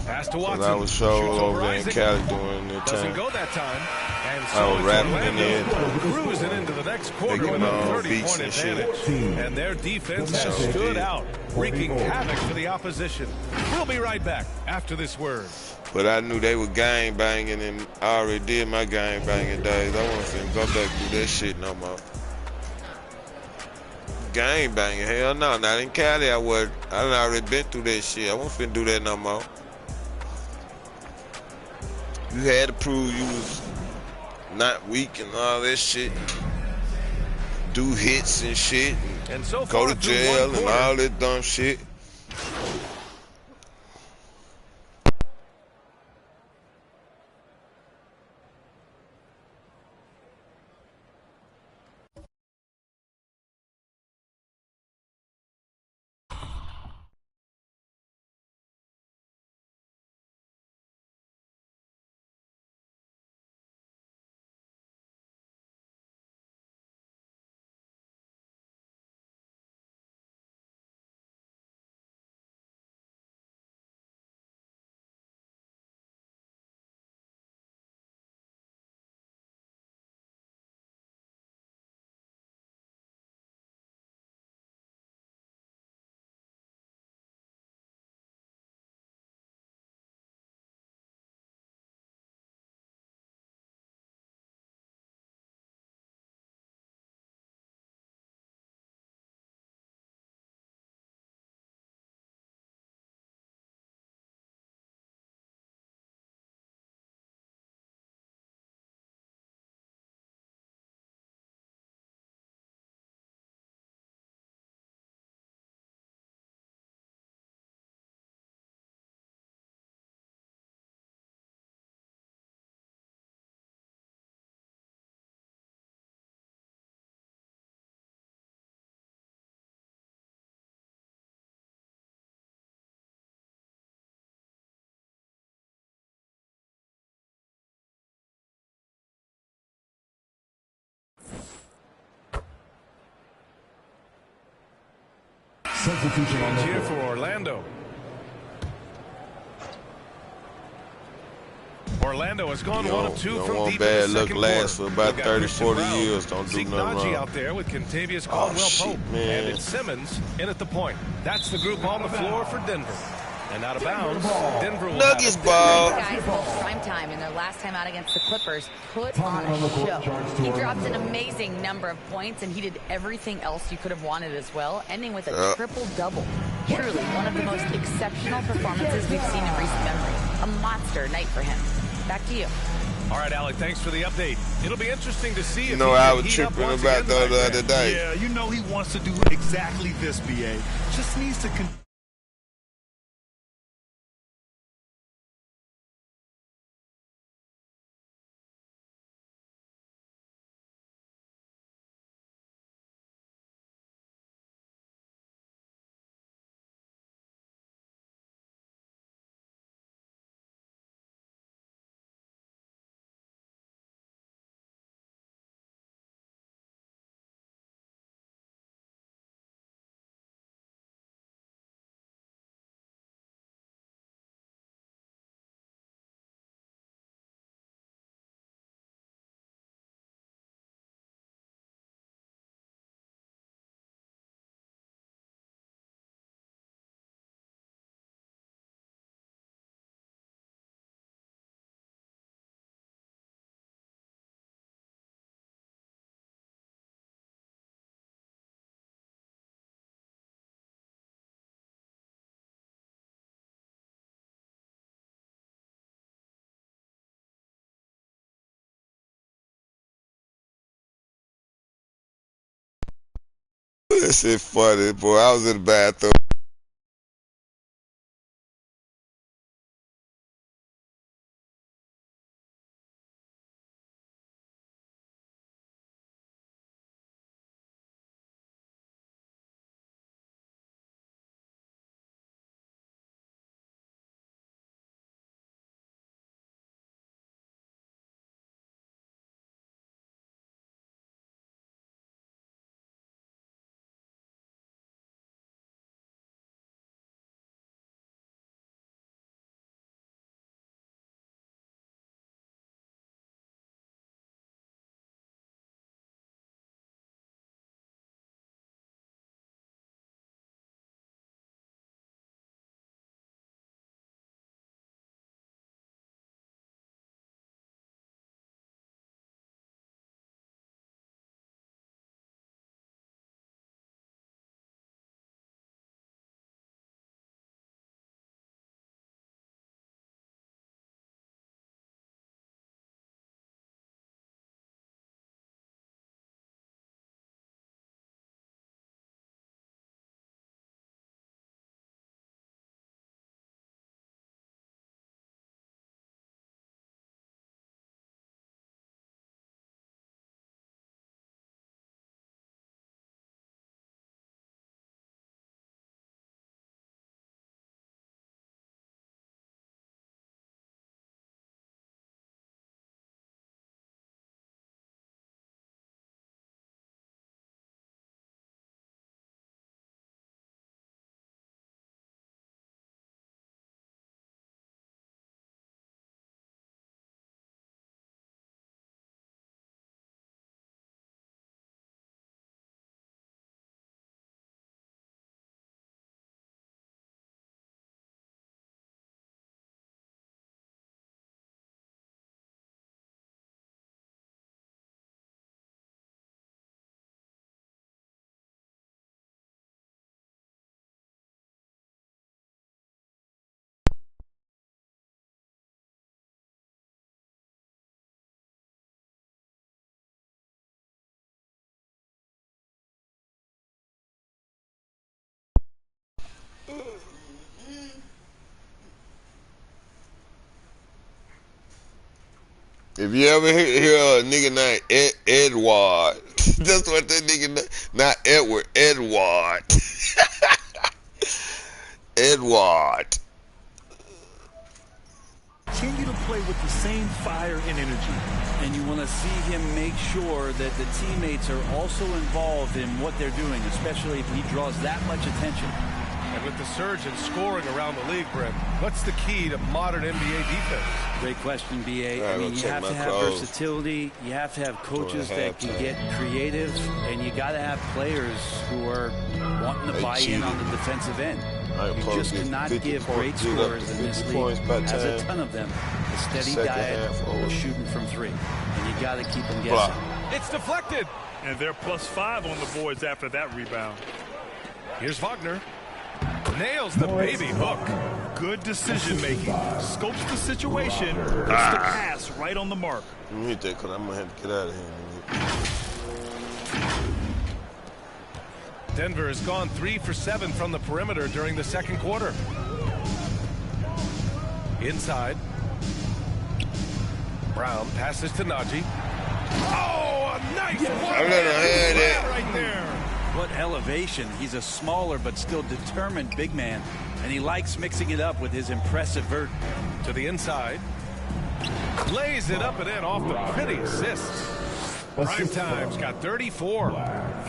Pass to Watson. I was showed over there in Cali during that Doesn't time. go that time. And so I was rapping in there. Cruising into the next quarter with a 30-point advantage. And their defense has stood out, wreaking havoc for the opposition. We'll be right back after this word. But I knew they were gang banging, and I already did my gang banging days. I wasn't finna go back through that shit no more. Gang banging, hell no, not in Cali. I done already been through that shit. I wasn't finna do that no more. You had to prove you was not weak and all that shit. Do hits and shit, and so go to jail and all that dumb shit. Substitution on here for Orlando. Orlando has gone 1 of 2 from deep. Bad luck lasts for about 30, 40 years. Don't do nothing wrong. out there with Contavious Caldwell-Pope. And it's Simmons in at the point. That's the group on the floor for Denver. And out of bounds, Denver will Nuggets ball. Guys, both prime time in their last time out against the Clippers, put on a show. He dropped an amazing number of points, and he did everything else you could have wanted as well, ending with a triple-double. Truly, one of the most exceptional performances we've seen in recent memory. A monster night for him. Back to you. All right, Alec, thanks for the update. It'll be interesting to see if I was tripping about the other day. Yeah, you know he wants to do exactly this, BA. Just needs to That shit funny, boy. I was in the bathroom. If you ever hear a nigga named Edward, that's what that nigga name, not Edward, Edward. Edward. Continue to play with the same fire and energy. And you want to see him make sure that the teammates are also involved in what they're doing, especially if he draws that much attention. And with the surge in scoring around the league, Brent, what's the key to modern NBA defense? Great question, B.A. I mean, you have to have versatility. You have to have coaches that can get creative. And you got to have players who are wanting to buy in on the defensive end. You just cannot give great scorers in this league, has a ton of them, a steady diet of shooting from three. And you got to keep them guessing. It's deflected. And they're +5 on the boards after that rebound. Here's Wagner. Nails the baby hook. Good decision making. Scopes the situation. Puts the pass right on the mark. Let me hit that because I'm going to have to get out of here. Denver has gone 3 for 7 from the perimeter during the second quarter. Inside. Brown passes to Najee. Oh, a nice one right there. What elevation. He's a smaller but still determined big man, and he likes mixing it up with his impressive vert. To the inside. Lays it up and in off the pretty assists. Prime Time's got 34.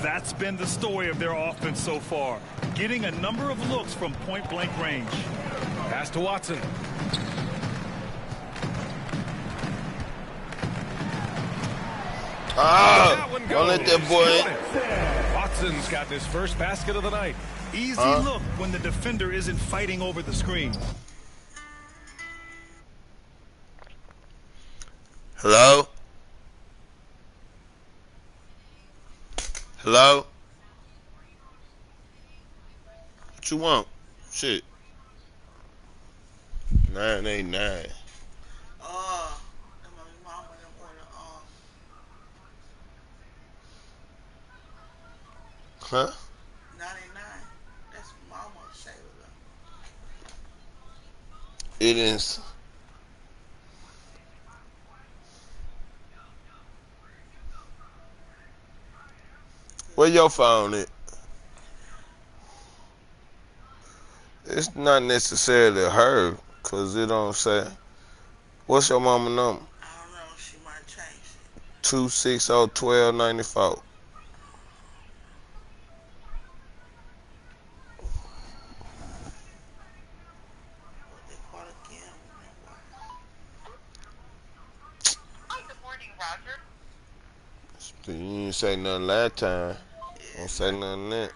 That's been the story of their offense so far. Getting a number of looks from point-blank range. Pass to Watson. Don't let that boy. Watson's got his first basket of the night. Easy look when the defender isn't fighting over the screen. Hello? Hello? What you want? Shit. 989. Huh? It is. Where your phone at? It's not necessarily her, cause it don't say. What's your mama number? I don't know. She might change it. 260-1294. They caught again. Good morning, Roger. You didn't say nothing last time. Don't say nothing that.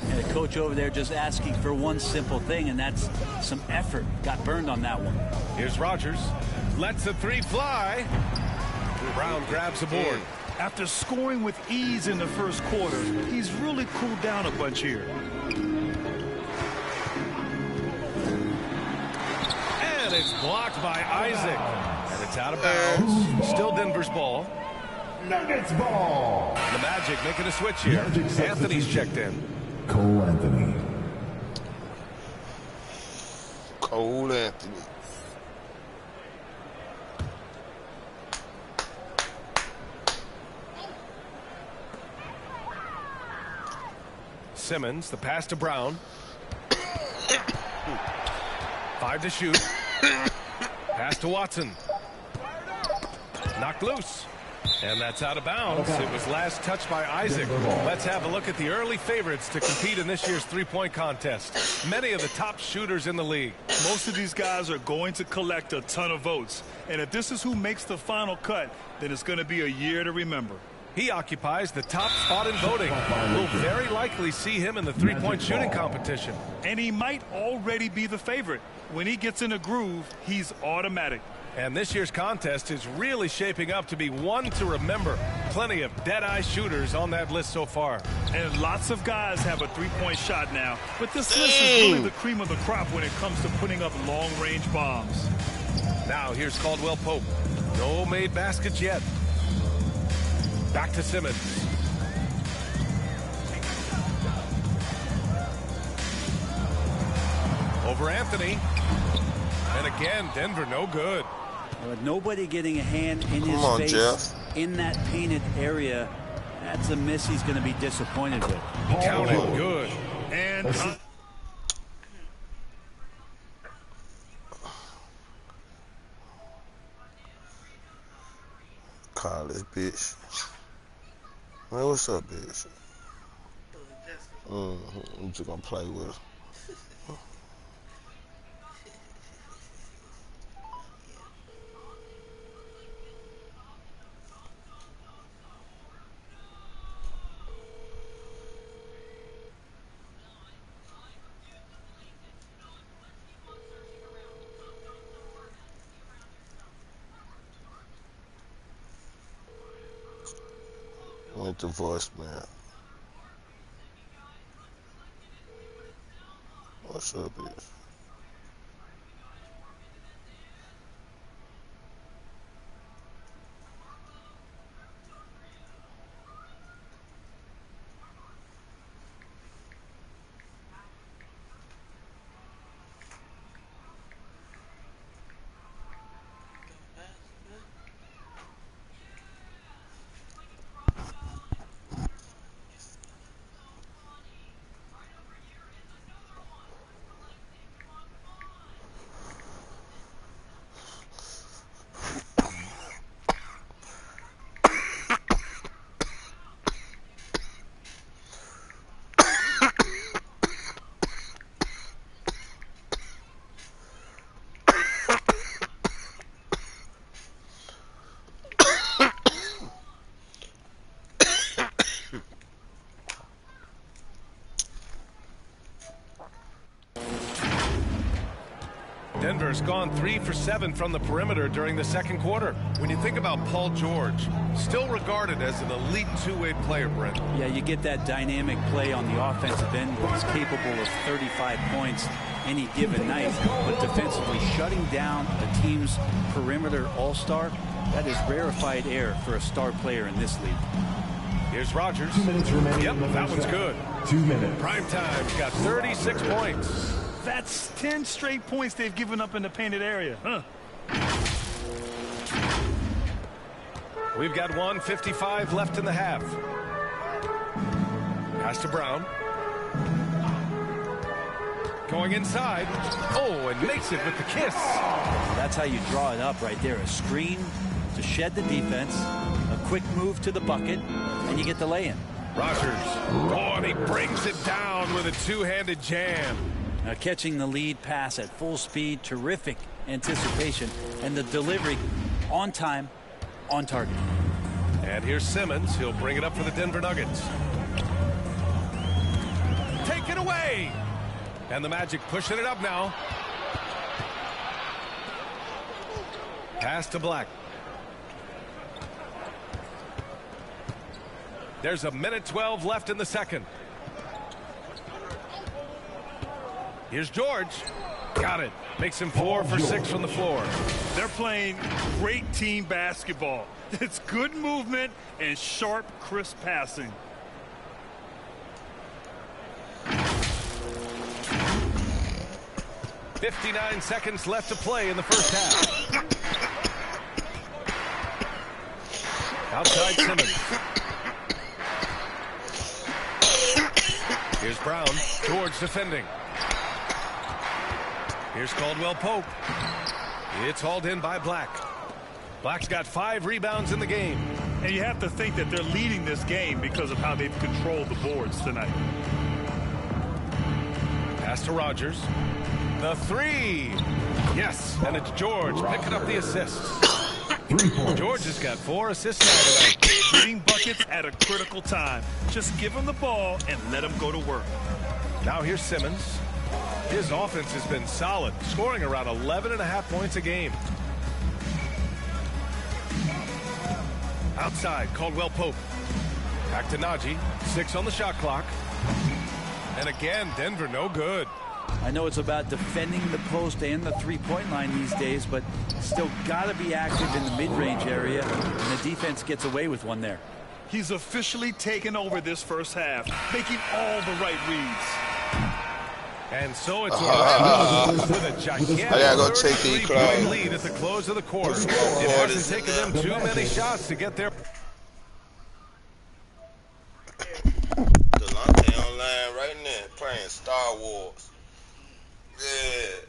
And the coach over there just asking for one simple thing, and that's some effort. Got burned on that one. Here's Rogers. Lets the three fly. Brown grabs the board. After scoring with ease in the first quarter, he's really cooled down a bunch here. And it's blocked by Isaac. And it's out of bounds. Still Denver's ball. Nuggets ball. The Magic making a switch here. Anthony's checked in. Cole Anthony. Cole Anthony. Simmons, the pass to Brown. 5 to shoot. Pass to Watson. Knocked loose. And that's out of bounds. It was last touched by Isaac. Let's have a look at the early favorites to compete in this year's three-point contest. Many of the top shooters in the league. Most of these guys are going to collect a ton of votes. And if this is who makes the final cut, then it's going to be a year to remember. He occupies the top spot in voting. We'll very likely see him in the three-point shooting competition. And he might already be the favorite. When he gets in a groove, he's automatic. And this year's contest is really shaping up to be one to remember. Plenty of dead-eye shooters on that list so far. And lots of guys have a three-point shot now. But this list is really the cream of the crop when it comes to putting up long-range bombs. Now here's Caldwell Pope. No made baskets yet. Back to Simmons. Over Anthony. And again, Denver no good. With nobody getting a hand in his face Jeff. in that painted area, that's a miss he's going to be disappointed with. Counted good. And Call this bitch. Man, what's up, bitch? I'm just gonna play with her. Went to voicemail. What's up, bitch? Denver's gone 3 for 7 from the perimeter during the second quarter. When you think about Paul George, still regarded as an elite two-way player, Brent. Yeah, you get that dynamic play on the offensive end. He's capable of 35 points any given night, but defensively shutting down a team's perimeter all-star, that is rarefied air for a star player in this league. Here's Rogers. 2 minutes remaining. Yep, that one's good. 2 minutes. Primetime's got 36 points. That's 10 straight points they've given up in the painted area. Huh? We've got 1:55 left in the half. Pass to Brown. Going inside. Oh, and makes it with the kiss. That's how you draw it up right there. A screen to shed the defense, a quick move to the bucket, and you get the lay-in. Rogers. Oh, and he brings it down with a two-handed jam. Now catching the lead pass at full speed, terrific anticipation, and the delivery on time, on target. And here's Simmons. He'll bring it up for the Denver Nuggets. Take it away. And the Magic pushing it up now. Pass to Black. There's a minute 12 left in the second. Here's George. Got it. Makes him 4 for 6 from the floor. They're playing great team basketball. It's good movement and sharp, crisp passing. .59 seconds left to play in the first half. Outside Simmons. Here's Brown. George defending. Here's Caldwell Pope. It's hauled in by Black. Black's got 5 rebounds in the game. And you have to think that they're leading this game because of how they've controlled the boards tonight. Pass to Rogers. The 3. Yes, and it's George picking up the assists. George has got 4 assists now tonight. Getting buckets at a critical time. Just give him the ball and let him go to work. Now here's Simmons. His offense has been solid, scoring around 11.5 points a game. Outside, Caldwell Pope. Back to Najee. 6 on the shot clock. And again, Denver no good. I know it's about defending the post and the three-point line these days, but still got to be active in the mid-range area, and the defense gets away with one there. He's officially taken over this first half, making all the right reads. And so it's with a gigantic 33-point lead at the close of the quarter. It hasn't taken them too many shots to get there. Delonte online right now playing Star Wars. Yeah.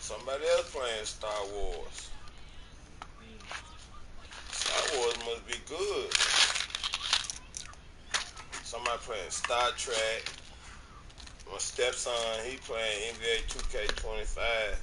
Somebody else playing Star Wars. Star Wars must be good. Somebody playing Star Trek. My stepson, he playing NBA2K25.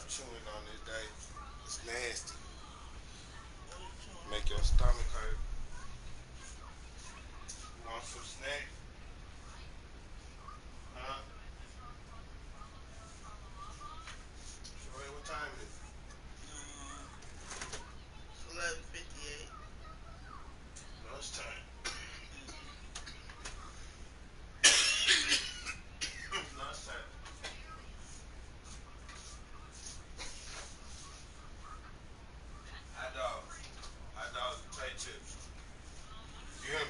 chewing on this day. It's nasty. Make your stomach hurt. You want some snack? Huh? Troy, what time is it? 11:58. Lunchtime. Lunchtime. Hot dogs and chips. You hear me?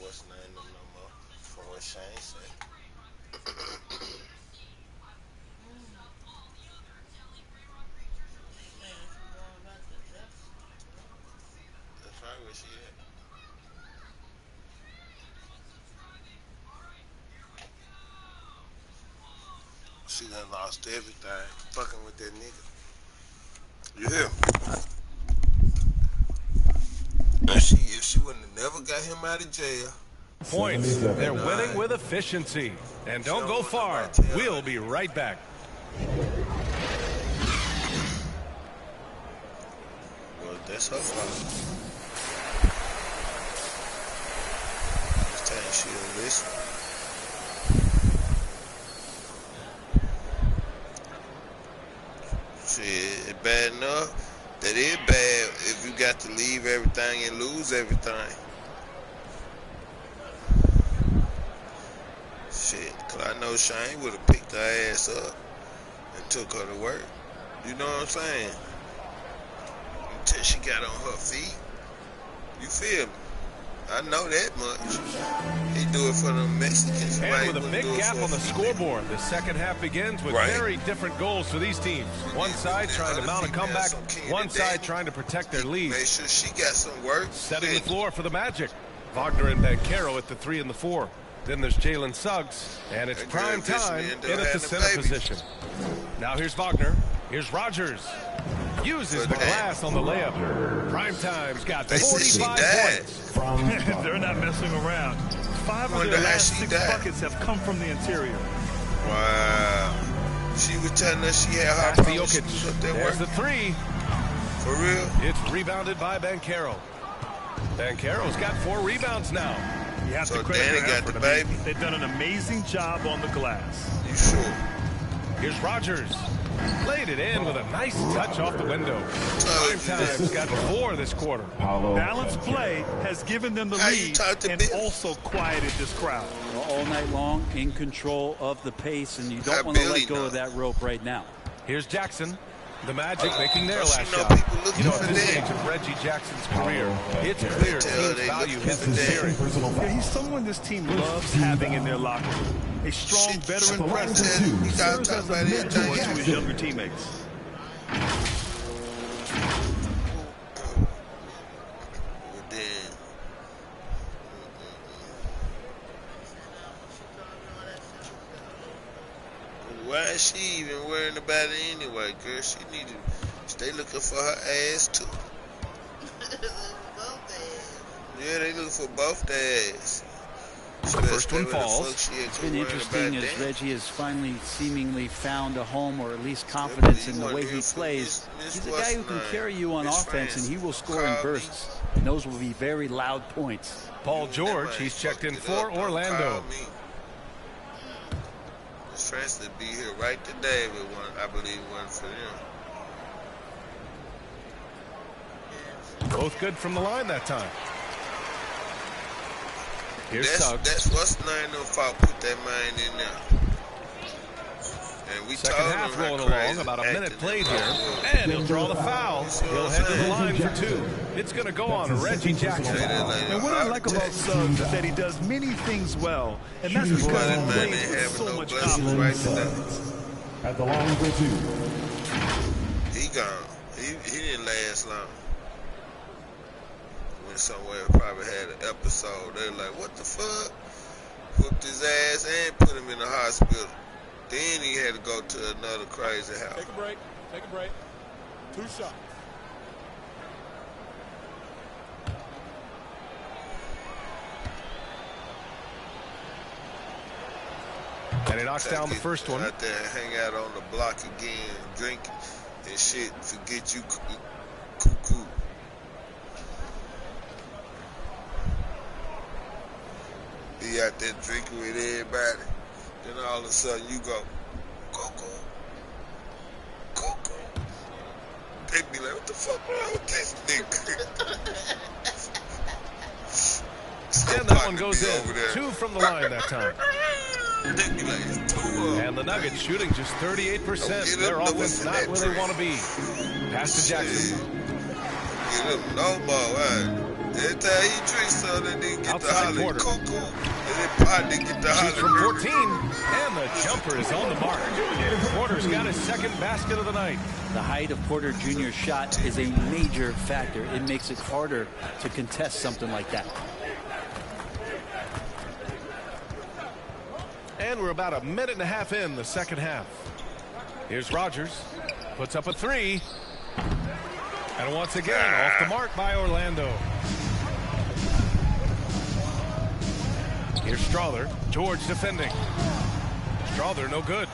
what's the name of them no more. From what Shane said. That's right where she at. She done lost everything fucking with that nigga. You hear me? And if she wouldn't have never got him out of jail. Points. They're winning with efficiency. And don't go far. We'll be right back. Well, that's her fault. This time she don't listen. Shit, it's bad enough. That is bad if you got to leave everything and lose everything. Shit, cause I know Shane would have picked her ass up and took her to work. You know what I'm saying? Until she got on her feet. You feel me? I know that much. He do it for the Mexicans. And with a big gap on the scoreboard, the second half begins with very different goals for these teams. One side trying to mount a comeback, one side trying to protect their lead. Make sure she got some work. Setting the floor for the Magic. Wagner and Banchero at the 3 and the 4. Then there's Jalen Suggs, and it's prime time in at the center position. Now here's Wagner. Here's Rogers. Uses the glass on the layup. Prime time's got 45 points. They're not messing around. 5 of their last 6 buckets have come from the interior. Wow. She was telling us she had her problems. There's the 3. For real? It's rebounded by Banchero. Banchero's got 4 rebounds now. You have to credit Danny their got effort. the baby. They've done an amazing job on the glass. You sure? Here's Rogers. Played it in with a nice touch off the window. Prime time's got 4 this quarter. Balanced play has given them the lead and also quieted this crowd. All night long, in control of the pace, and you don't want to let go of that rope right now. Here's Jackson. The Magic making their last shot. You know, at this stage of Reggie Jackson's career, it's clear teams value his experience. Yeah, he's someone this team loves having in their locker room. A strong veteran presence who serves as a mentor to his younger teammates. Why is she even worrying about it anyway, girl? She need to stay looking for her ass too. Yeah, they looking for both their ass. The first one falls. It's been interesting as Reggie has finally seemingly found a home, or at least confidence in the way he plays. He's a guy who can carry you on offense, and he will score in bursts. And those will be very loud points. Paul George, he's checked in for Orlando. His friends would be here right today if it wasn't, I believe, wasn't for them. Both good from the line that time. Here's Suggs. That's what's the name of fault. Put that mind in there. And we Second half rolling along, about a minute played here. And he'll draw the foul. He'll head to the line for 2. It's going to go on Reggie Jackson. And what I like about Suggs is that he does many things well. And that's because he plays with so much confidence. At the line for 2. He gone. He didn't last long. Went somewhere, probably had an episode. They were like, what the fuck? Whooped his ass and put him in the hospital. Then he had to go to another crazy house. Take a break. Take a break. 2 shots. And he knocks down the first one. Out there, hang out on the block again, drink and shit, forget you cuckoo. Be out there drinking with everybody. Then all of a sudden you go, Coco. They be like, what the fuck wrong with this nigga? And that one goes in. 2 from the line that time. And the Nuggets shooting just 38%. Their offense not where they want to be. Pass to Jackson. Get him no more, right? Every time he drinks something, that nigga get the holly. Porter. Cuckoo. And then Pot nigga get the holly. Shoots from 14, and the jumper is on the mark. Porter's got his second basket of the night. The height of Porter Jr.'s shot is a major factor. It makes it harder to contest something like that. And we're about a minute and a half in the second half. Here's Rogers. Puts up a three. And once again, off the mark by Orlando. Here's Strother. George defending. Strother, no good.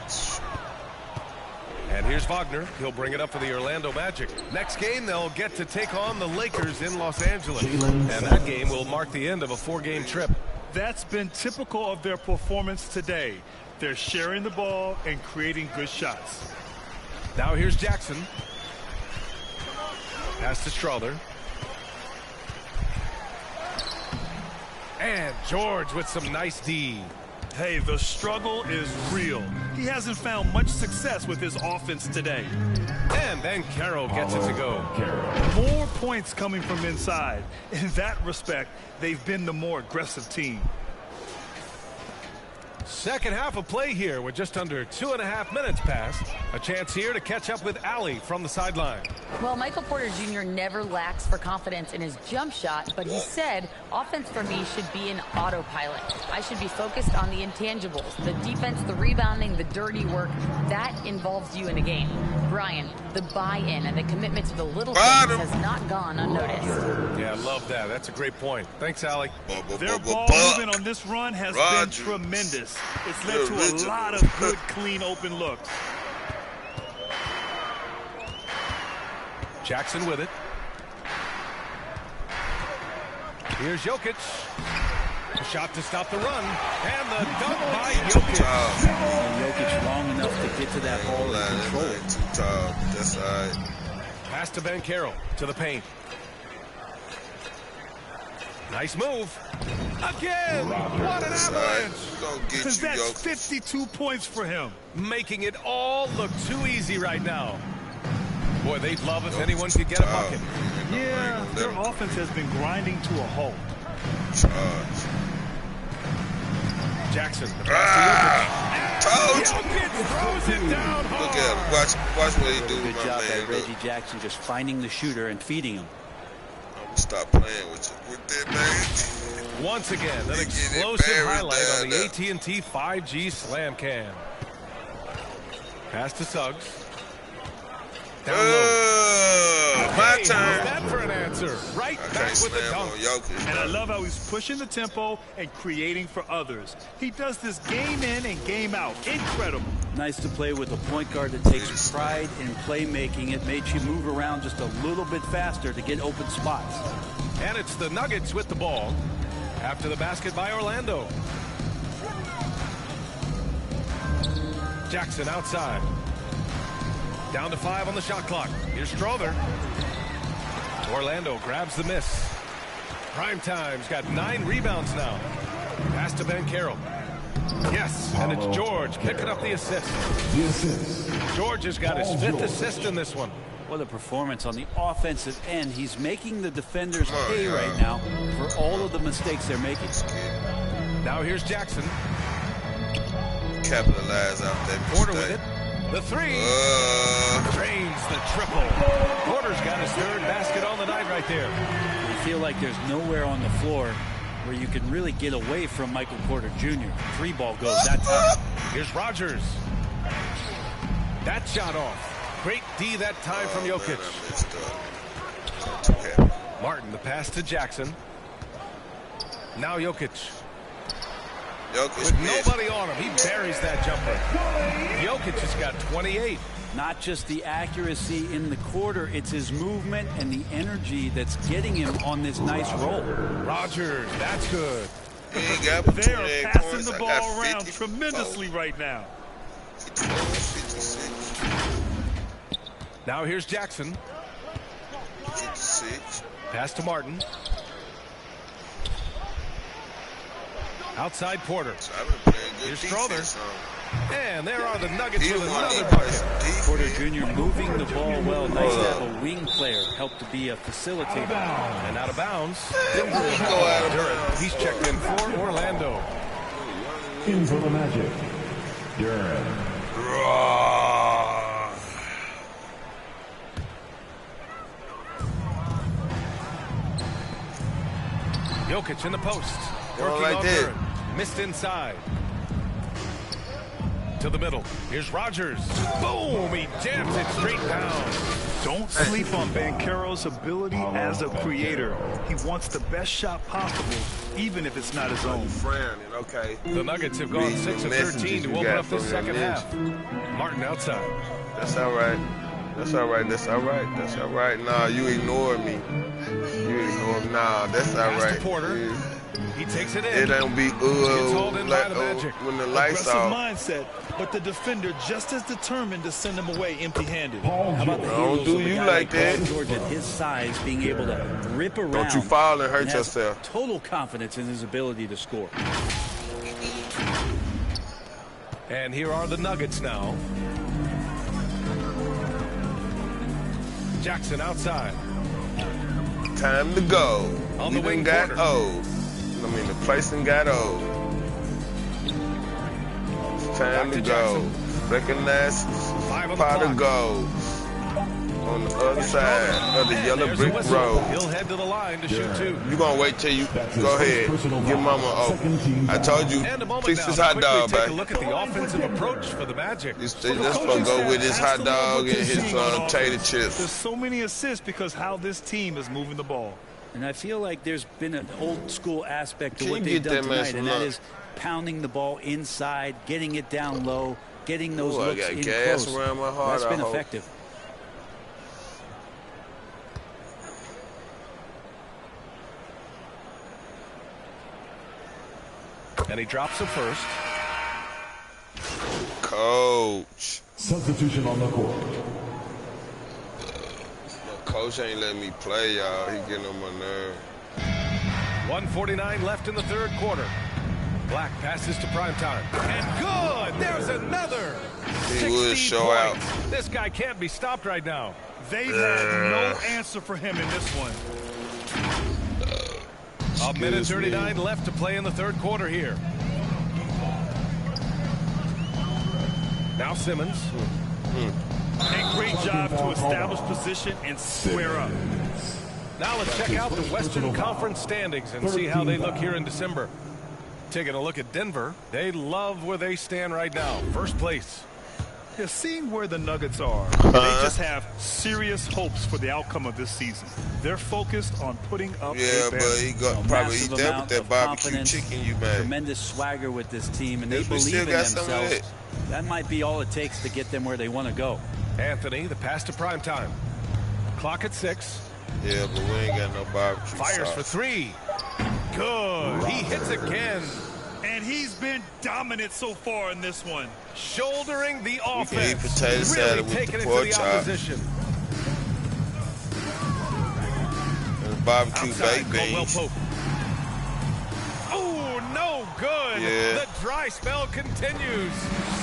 And here's Wagner. He'll bring it up for the Orlando Magic. Next game, they'll get to take on the Lakers in Los Angeles. And that game will mark the end of a 4-game trip. That's been typical of their performance today. They're sharing the ball and creating good shots. Now here's Jackson. Pass to Strother. And George with some nice D. Hey, the struggle is real. He hasn't found much success with his offense today. And then Carroll gets it to go. More points coming from inside. In that respect, they've been the more aggressive team. Second half of play here with just under 2.5 minutes passed. A chance here to catch up with Allie from the sideline. Well, Michael Porter Jr. never lacks for confidence in his jump shot, but he said offense for me should be an autopilot. I should be focused on the intangibles, the defense, the rebounding, the dirty work. That involves you in a game. Brian, the buy-in and the commitment to the little things has not gone unnoticed. Yeah, I love that. That's a great point. Thanks, Allie. Their ball movement on this run has been tremendous. It's led to a lot of good, clean, open looks. Jackson with it. Here's Jokic. A shot to stop the run. And the dunk by Jokic. Jokic long enough to get to that ball and control it. Too tall. That's all right. Pass to Ben Carroll to the paint. Nice move. Again. What an avalanche. That's 52 points for him. Making it all look too easy right now. Boy, they'd love if anyone could get a bucket. Yeah, their offense has been grinding to a halt. Jackson. The pass to Jokic throws it down hard. Look at him. Watch what he do. Good job by Reggie Jackson just finding the shooter and feeding him. Stop playing with that man. Once again, an explosive highlight on the AT&T 5G Slam Cam. Pass to Suggs. Down low. My turn. That for an answer. Right back with the dunk. And I love how he's pushing the tempo and creating for others. He does this game in and game out. Incredible. Nice to play with a point guard that takes pride in playmaking. It makes you move around just a little bit faster to get open spots. And it's the Nuggets with the ball after the basket by Orlando. Jackson outside. Down to 5 on the shot clock. Here's Strother. Orlando grabs the miss. Primetime's got 9 rebounds now. Pass to Ben Carroll. Yes, and it's George picking up the assist. George has got his 5th assist in this one. What a performance on the offensive end. He's making the defenders pay right now for all of the mistakes they're making. Now here's Jackson. Capitalize out that Porter with it. The three. Drains the triple. Porter's got his 3rd basket on the night right there. You feel like there's nowhere on the floor where you can really get away from Michael Porter Jr. 3 ball goes that time. Here's Rogers. That shot off. Great D that time from Jokic. Martin, the pass to Jackson. Now Jokic. With nobody on him, he buries that jumper. Jokic has got 28. Not just the accuracy in the quarter, it's his movement and the energy that's getting him on this nice roll. Rogers, that's good. They are passing the ball around tremendously right now. Now here's Jackson. Pass to Martin. Outside Porter. So I've been playing good Here's defense. And there are the Nuggets He with the one another that bucket. plays some defense. Porter Jr. moving the ball well. Nice to have a wing player help to be a facilitator. And out of bounds. Go out of bounds. He's checked in for Orlando. In for the Magic, Duran. Jokic in the post. Working like on that. Duran. Missed inside. To the middle. Here's Rogers. Boom! He jams it straight down. Don't sleep on Banchero's ability as a creator. He wants the best shot possible, even if it's not his own. Frowning, okay. The Nuggets have gone 6 of 13 to open up the second half. Martin outside. That's all right. That's all right. That's all right. That's all right. Nah, you ignored me. You ignored me. Nah, that's all Pass right. to Porter. He takes it in. It don't be hauled in by the Magic. when the lights Aggressive off. mindset, but the defender just as determined to send him away empty-handed. How about the Don't heels do of a you guy like that. Paul George at his size being able to rip around? Don't you fall and hurt has yourself. Total confidence in his ability to score. And here are the Nuggets now. Jackson outside. Time to go. On We the wing done got corner. old. I mean, the place done got old. It's time Back to to go. Jackson. Recognize 5 on the pot clock. of gold on the other side of the And yellow there's a brick whistle. road. He'll head to the line to shoot 2. You gonna wait till you That's his go first ahead. personal Give foul. mama Second team I told you, And a moment fix now this to hot quickly dog, take a baby. look at the offensive approach for the Magic. This supposed to go with his hot dog and his tater There's chips. so many assists because how this team is moving the ball. And I feel like there's been an old school aspect to Can what you they've get done that man tonight, some and that lunch? is pounding the ball inside, getting it down low, getting those Ooh, I looks got in gas close. around my heart, That's I been hope. effective. And he drops it first. Coach. Substitution on the court. My coach ain't letting me play, y'all. He getting on my nerve. 1:49 left in the third quarter. Black passes to primetime. And good! There's another! He would 16 show points. out. This guy can't be stopped right now. They've had no answer for him in this one. A minute Excuse me. 39 left to play in the third quarter here. Now Simmons. A great job to establish position and square up. Now let's check out the Western Conference standings and see how they look here in December. Taking a look at Denver, they love where they stand right now. First place. Yeah, seeing where the Nuggets are, they just have serious hopes for the outcome of this season. They're focused on putting up Yeah, a but banner. he got A probably massive eat that with amount that of barbecue confidence, chicken you made. Tremendous swagger with this team, and they We believe still in got some of themselves. it. That might be all it takes to get them where they want to go. Anthony, the pass to primetime. Clock at 6. Yeah, but we ain't got no barbecue Fires sauce. for 3. Good. He hits again. And he's been dominant so far in this one. Shouldering the can offense. eat potato Really salad with taking the it to pork the chop. opposition. And barbecue Outside, baked Caldwell beans. Pope. Oh, no good. Yeah. The dry spell continues.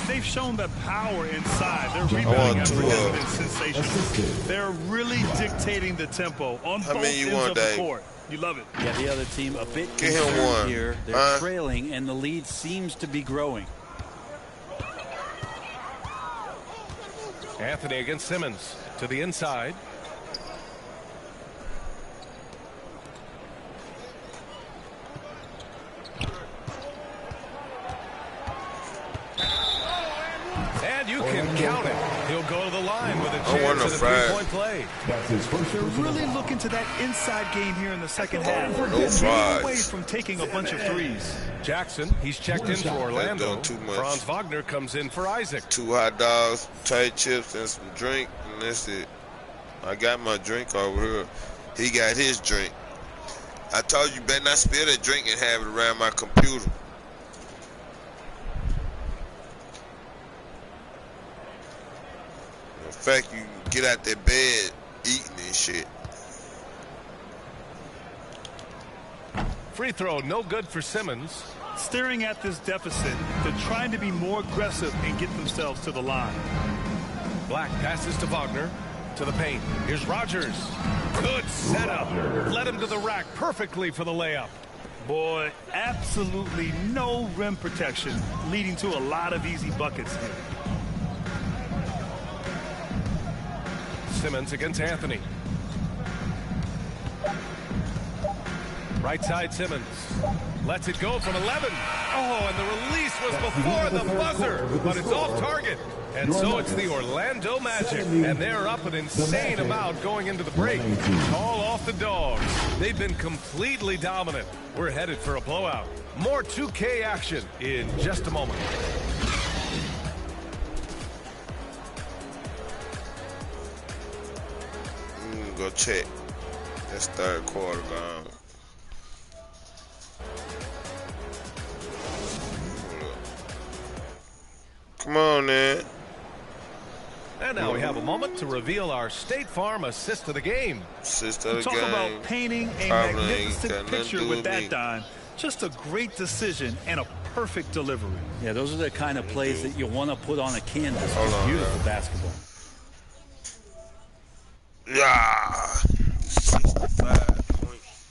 They've shown the power inside. Their I rebounding want effort to, has been sensational. They're really dictating the tempo on How both many you ends want, of the Dave? court. You love it. Yeah, the other team a bit Get him concerned one. here. They're trailing, and the lead seems to be growing. Anthony against Simmons to the inside. And you can count it. He'll go to the line with a chance at a three-point play. That's his first They're personal really foul. looking to that inside game here in the second half. No They're fries. away from taking a bunch of threes. Jackson, he's checked in for Orlando. They're doing too much. Franz Wagner comes in for Isaac. 2 hot dogs, potato chips, and some drink, and that's it. I got my drink over here. He got his drink. I told you, better not spill that drink and have it around my computer. In fact, you get out that bed eating and shit. Free throw, no good for Simmons. Staring at this deficit, they're trying to be more aggressive and get themselves to the line. Black passes to Wagner. To the paint. Here's Rogers. Good setup. Led him to the rack perfectly for the layup. Boy, absolutely no rim protection, leading to a lot of easy buckets here. Simmons against Anthony. Right side Simmons. Lets it go from 11. Oh, and the release was before the buzzer, but it's off target. And so it's the Orlando Magic, and they're up an insane amount going into the break. Call off the Dogs. They've been completely dominant. We're headed for a blowout. More 2K action in just a moment. Go check. That's third quarter gone. Come on, man. And now we have a moment to reveal our State Farm assist of the game. Assist of the Talk game. about painting a magnificent picture with that dime. Just a great decision and a perfect delivery. Yeah, those are the kind of plays that you want to put on a canvas. Hold on, Beautiful man. basketball. Yeah. 65 points.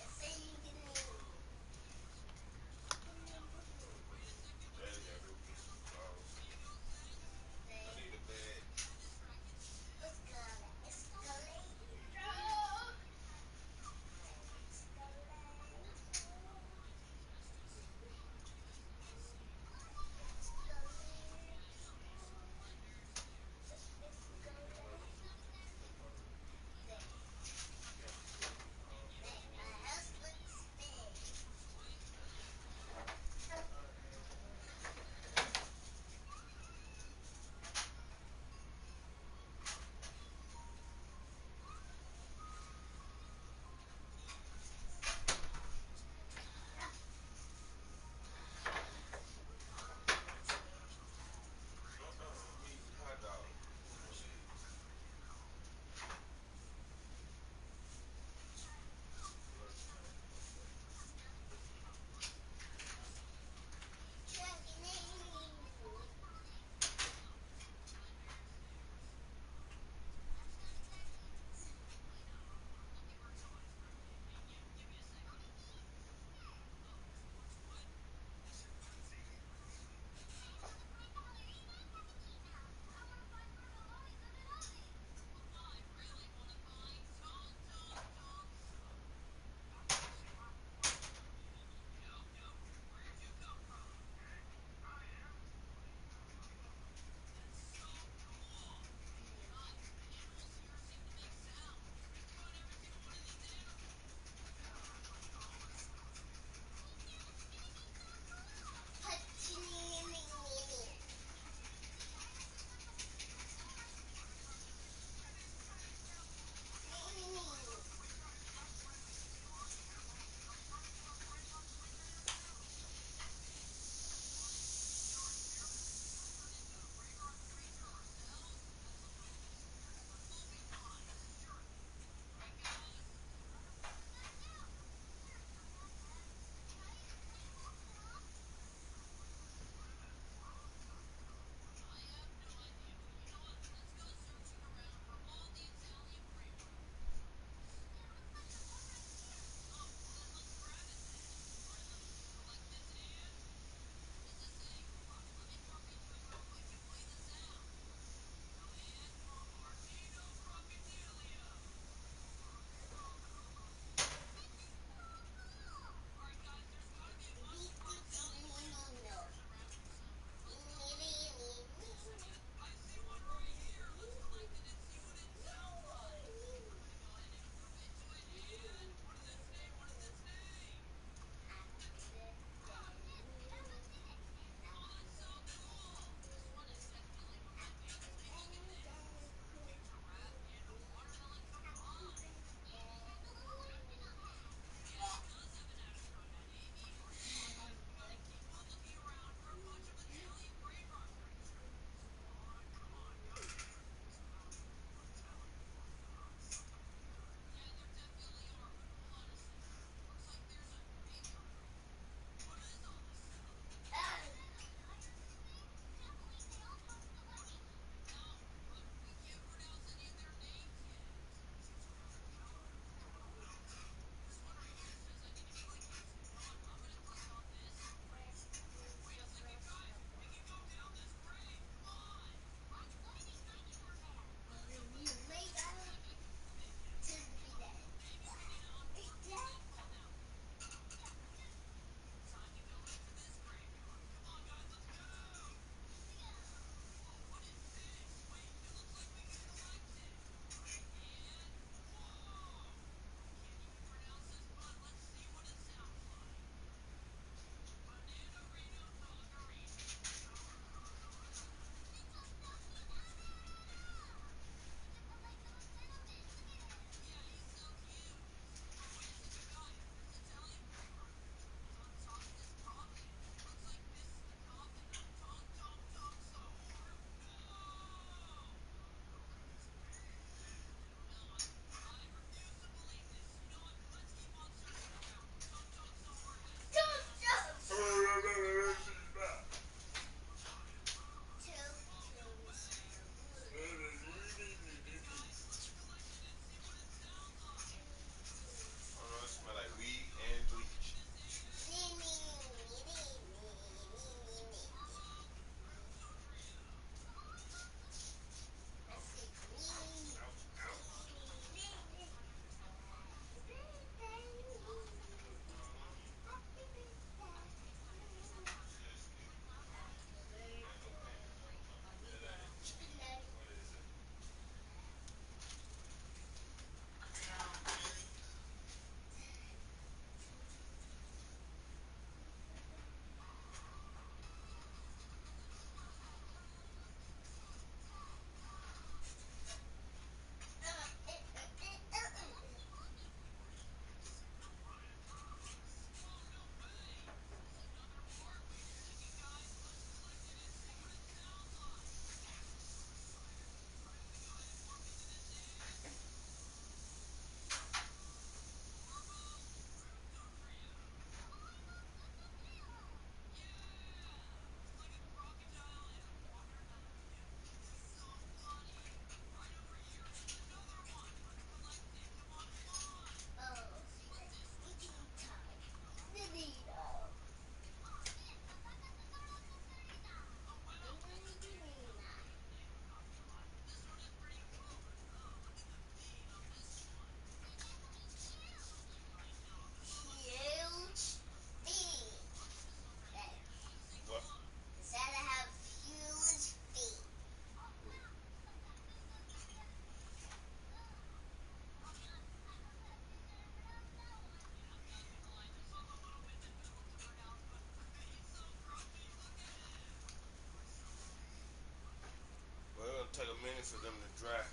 for them to dry.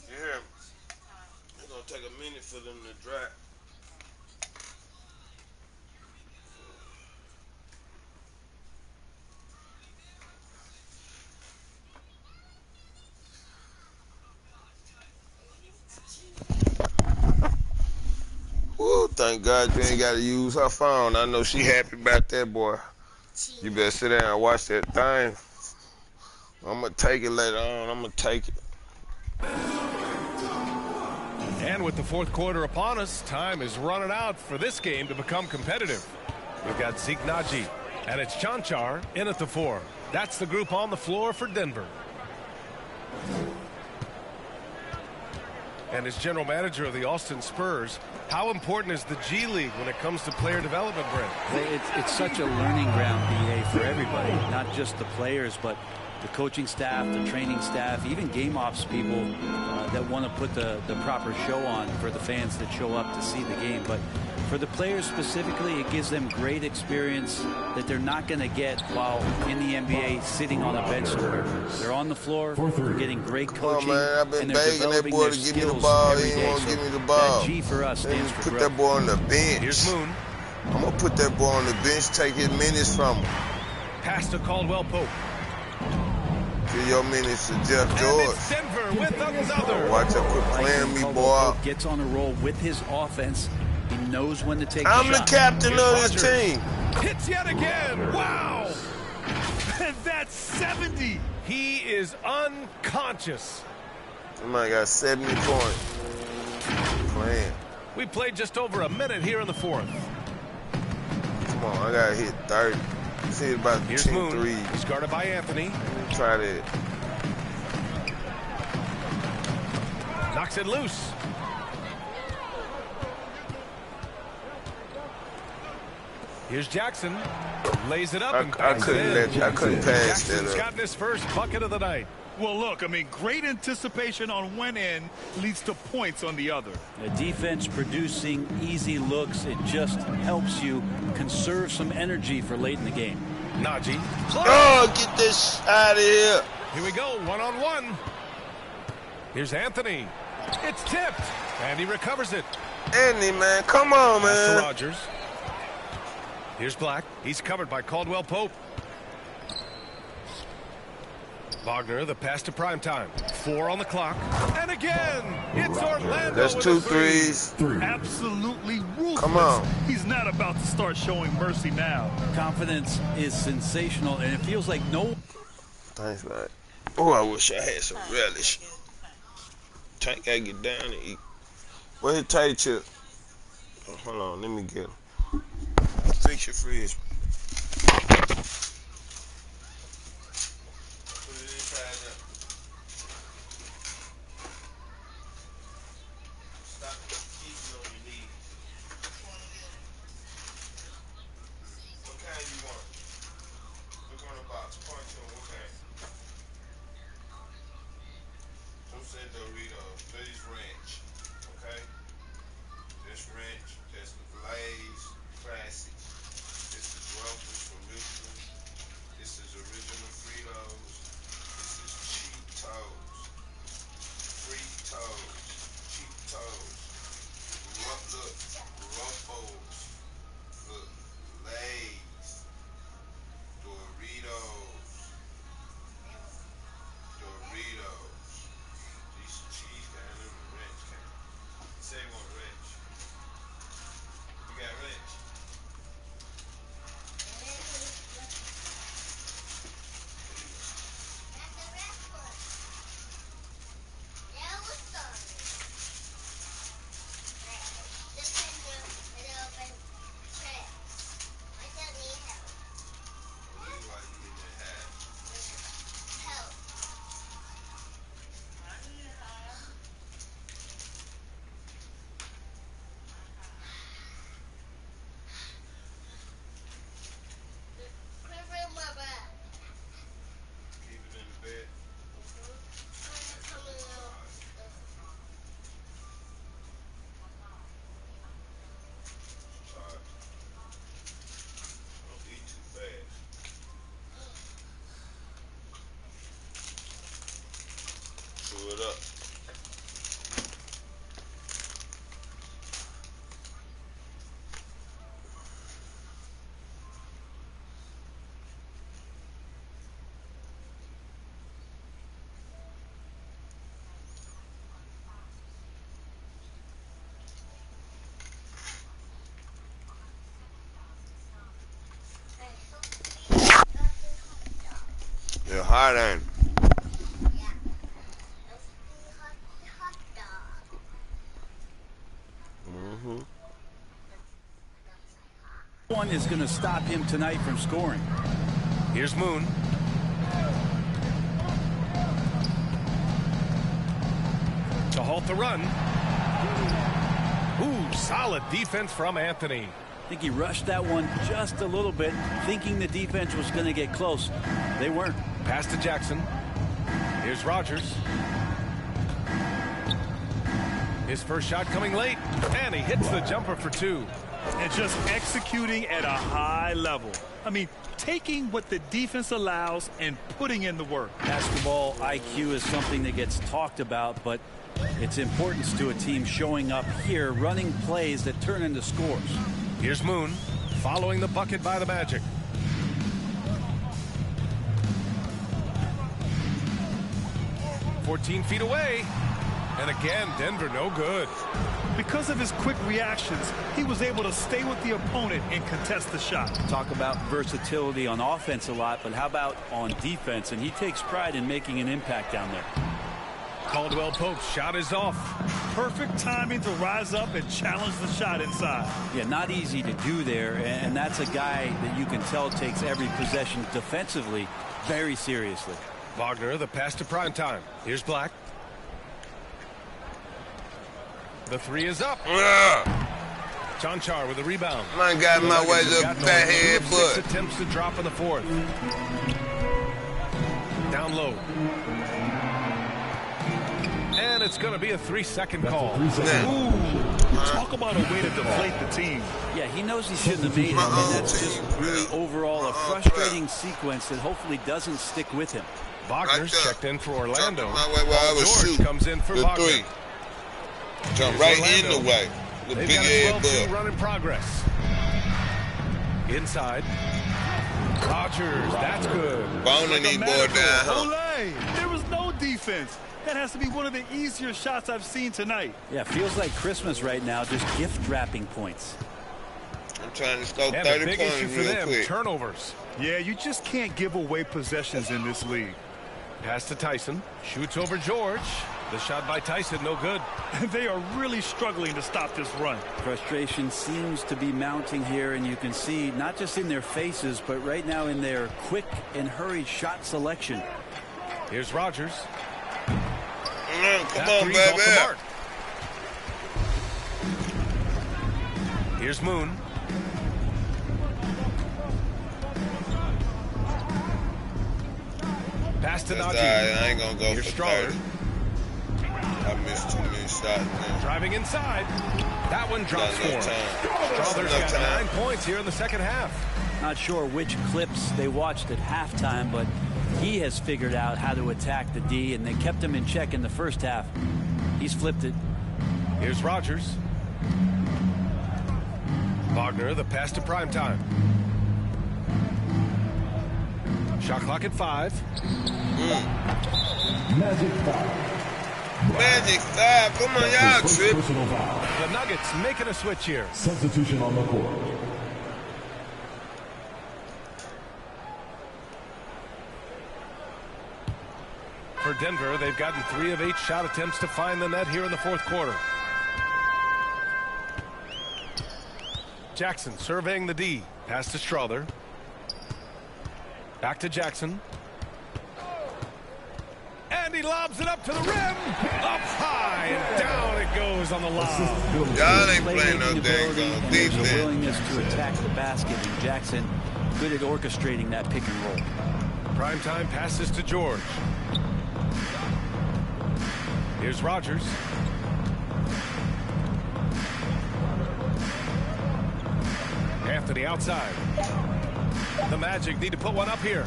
You hear me? It's gonna take a minute for them to dry. Woo, thank God you ain't gotta use her phone. I know she happy about that, boy. You better sit down and watch that thing. I'm gonna take it later on. I'm gonna take it. And with the fourth quarter upon us, time is running out for this game to become competitive. We've got Zeke Naji, and it's Chanchar in at the 4. That's the group on the floor for Denver. And as general manager of the Austin Spurs, how important is the G League when it comes to player development, Brent? It's such a learning ground, BA, for everybody, not just the players, but the coaching staff, the training staff, even game ops people that want to put the proper show on for the fans that show up to see the game. But for the players specifically, it gives them great experience that they're not going to get while in the NBA sitting on a bench somewhere. They're on the floor, they're getting great coaching, man, I've been and they're begging that developing boy their to give me the skills ball. every He ain't day. want to So give me the ball. that G for us stands for put growth. that boy on the bench. Here's Moon. I'm going to put that boy on the bench, take his minutes from him. Pass to Caldwell Pope. Give your minutes to Jeff George. It's Denver with another. Watch out, quit playing me, boy. Gets on a roll with his offense. He knows when to take I'm the the shot. captain of this team. Hits yet again. Wow. And that's 70. He is unconscious. That man got 70 points. Playing. We played just over a minute here in the fourth. Come on, I got to hit 30. Let's hit about 10 threes. He's guarded by Anthony. Try that. Knocks it loose. Here's Jackson. Lays it up and I couldn't pass Jackson's that up. gotten his first bucket of the night. Well, look, I mean, great anticipation on one end leads to points on the other. The defense producing easy looks. It just helps you conserve some energy for late in the game. Naji. Oh, get this out of here. Here we go, one-on-one. Here's Anthony. It's tipped, and he recovers it. Anthony, man, come on, Pass man. to Rogers. Here's Black. He's covered by Caldwell Pope. Wagner, the pass to primetime. 4 on the clock. And again, it's Orlando. That's with 2 a three. threes. Absolutely ruthless. Come on. He's not about to start showing mercy now. Confidence is sensational, and it feels like no. Thanks, man. Oh, I wish I had some relish. Tank gotta get down and eat. Where's the tight chip? Oh, hold on, let me get him. Fix your fridge. Put it inside there. Stop keeping on your knees. What kind you want? Look on the box. Point to them. What kind? Some said Doritos. Please ranch. Okay? Just ranch. Just the Lay's Classic. This is Ruffles from New They're hot, ain't it? One is going to stop him tonight from scoring. Here's Moon. To halt the run. Ooh, solid defense from Anthony. I think he rushed that one just a little bit, thinking the defense was going to get close. They weren't. Pass to Jackson. Here's Rogers. His first shot coming late, and he hits the jumper for two. And just executing at a high level. I mean, taking what the defense allows and putting in the work. Basketball IQ is something that gets talked about, but its importance to a team showing up here, running plays that turn into scores. Here's Moon, following the bucket by the Magic. "14 feet away. And again, Denver no good. Because of his quick reactions, he was able to stay with the opponent and contest the shot. Talk about versatility on offense a lot, but how about on defense? And he takes pride in making an impact down there. Caldwell Pope's shot is off. Perfect timing to rise up and challenge the shot inside. Yeah, not easy to do there, and that's a guy that you can tell takes every possession defensively very seriously. Wagner, the pass to Primetime. Here's Black. The three is up. Chanchar with a rebound. Man got my way to fat head butt. 6 attempts to drop in the fourth. Down low. And it's going to be a 3-second call. Ooh, talk about a way to deflate the team. Yeah, he knows he shouldn't have made it, and that's just really overall a frustrating sequence that hopefully doesn't stick with him. Wagner's checked in for Orlando. George comes in for Wagner. Jump right in the way. The They've big got a head 12-2 butt. run in progress. Inside. Rogers, that's good. Boning these boys down. Olay, there was no defense. That has to be one of the easier shots I've seen tonight. Yeah, feels like Christmas right now, just gift wrapping points. I'm trying to score And 30 a big points issue for real them, quick. turnovers. Yeah, you just can't give away possessions in this league. Pass to Tyson. Shoots over George. The shot by Tyson, no good. They are really struggling to stop this run. Frustration seems to be mounting here, and you can see not just in their faces, but right now in their quick and hurried shot selection. Here's Rogers. Come on, baby. Here's Moon. Pass to Najee. I ain't gonna go Here's for Stroller. 30. I missed too many shots, man. Driving inside. That one drops for him. Strother's got 9 points here in the second half. Not sure which clips they watched at halftime, but he has figured out how to attack the D, and they kept him in check in the first half. He's flipped it. Here's Rogers. Wagner, the pass to Primetime. Shot clock at 5. Magic 5. Magic 5. Come on, y'all trip. The Nuggets making a switch here. Substitution on the court. For Denver, they've gotten 3 of 8 shot attempts to find the net here in the fourth quarter. Jackson surveying the D. Pass to Strother. Back to Jackson. And he lobs it up to the rim. Up high and down it goes on the lob. Y'all ain't playing no dang on There's a defense. willingness to attack the basket, and Jackson good at orchestrating that pick and roll. Primetime passes to George. Here's Rogers. Anthony outside. The Magic need to put one up here.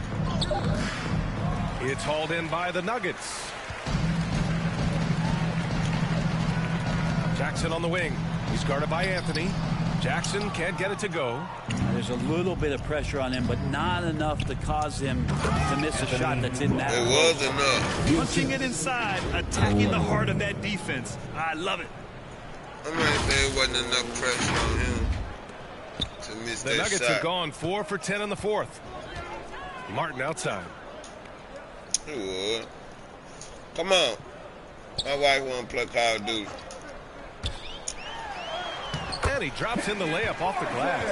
It's hauled in by the Nuggets. Jackson on the wing. He's guarded by Anthony. Jackson can't get it to go. There's a little bit of pressure on him, but not enough to cause him to miss a shot that's in that. It was enough. Punching it inside, attacking the heart of that defense. I love it. I'm going to say it wasn't enough pressure on him to miss The that Nuggets shot. have gone 4 for 10 in the fourth. Martin outside. He would. Come on. My wife want to play Call of Duty. And he drops in the layup off the glass.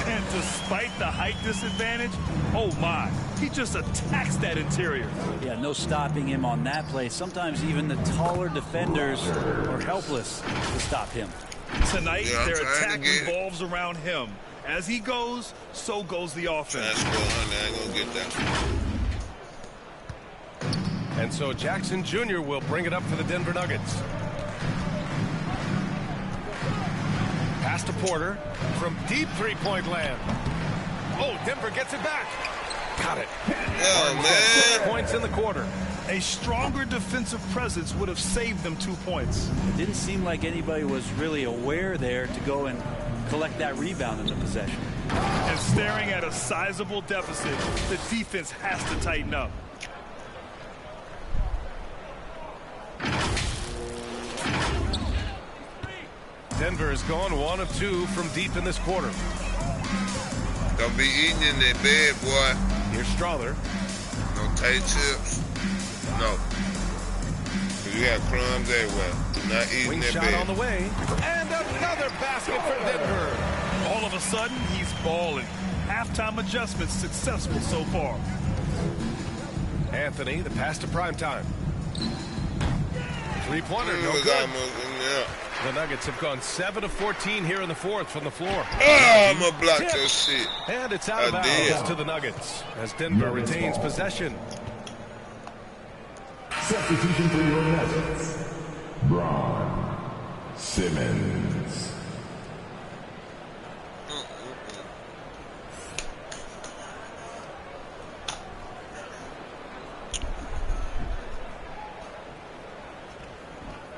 And despite the height disadvantage, oh my, he just attacks that interior. Yeah, no stopping him on that play. Sometimes even the taller defenders are helpless to stop him. Tonight, their attack revolves around him. As he goes, so goes the offense. That's cool, honey. I ain't gonna get that. And so Jackson Jr. will bring it up for the Denver Nuggets. Pass to Porter from deep three-point land. Oh, Denver gets it back. Got it. Oh, man. 6 points in the quarter. A stronger defensive presence would have saved them 2 points. It didn't seem like anybody was really aware there to go and collect that rebound in the possession. And staring at a sizable deficit, the defense has to tighten up. Denver has gone 1 of 2 from deep in this quarter. Don't be eating in that bed, boy. Here's Strother. No taste chips. No. You got crumbs everywhere. Do not eat in Wing that shot bed. on the way. And another basket for Denver. All of a sudden, he's balling. Halftime adjustments successful so far. Anthony, the pass to primetime. Three-pointer, no good. The Nuggets have gone 7 of 14 here in the fourth from the floor. Oh, I'm going to block that shit. And it's out of bounds to the Nuggets as Denver retains possession. Substitution for your Nuggets. Braun Simmons.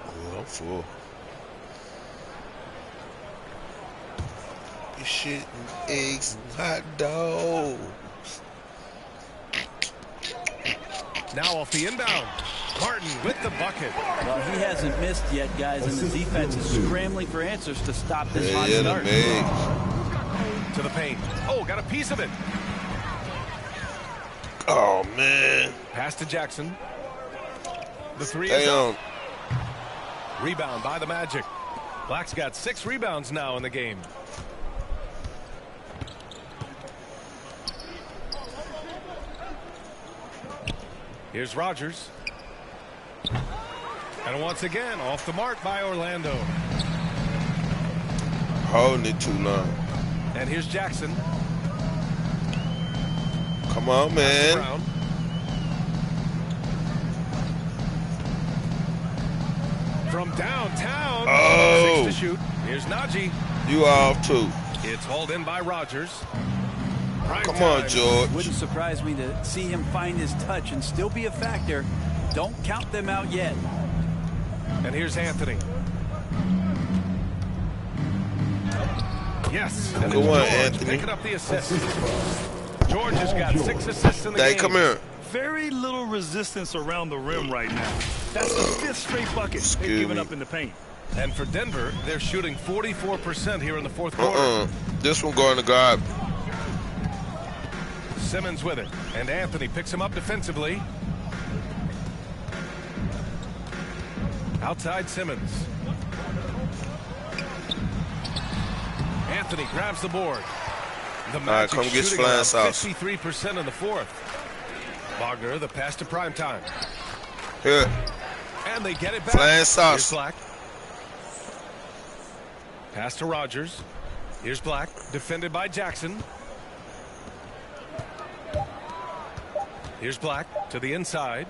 Oh, I'm full. Shit and eggs and hot dogs. Now off the inbound. Martin with the bucket. Well, he hasn't missed yet, guys, and the defense is scrambling for answers to stop this hot start. To the paint. Oh, got a piece of it. Oh, man. Pass to Jackson. The three is up. Rebound by the Magic. Black's got 6 rebounds now in the game. Here's Rogers. And once again, off the mark by Orlando. Holding it too long. And here's Jackson. Come on, man. From downtown. Oh. 6 to shoot. Here's Najee. You off, too. It's hauled in by Rogers. Come on, George. Wouldn't surprise me to see him find his touch and still be a factor. Don't count them out yet. And here's Anthony. Yes. And Good one, George Anthony. picking up the assist. George has got 6 assists in the game. Come here. Very little resistance around the rim right now. That's the 5th straight bucket they've given up in the paint. And for Denver, they're shooting 44% here in the fourth quarter. This one going to guard. Simmons with it, and Anthony picks him up defensively. Outside Simmons. Anthony grabs the board. The Magic come get shooting flying sauce. 53% in the fourth. Wagner, the pass to primetime. Here. And they get it back. Flying sauce. Here's Black. Pass to Rogers. Here's Black, defended by Jackson. Here's Black to the inside.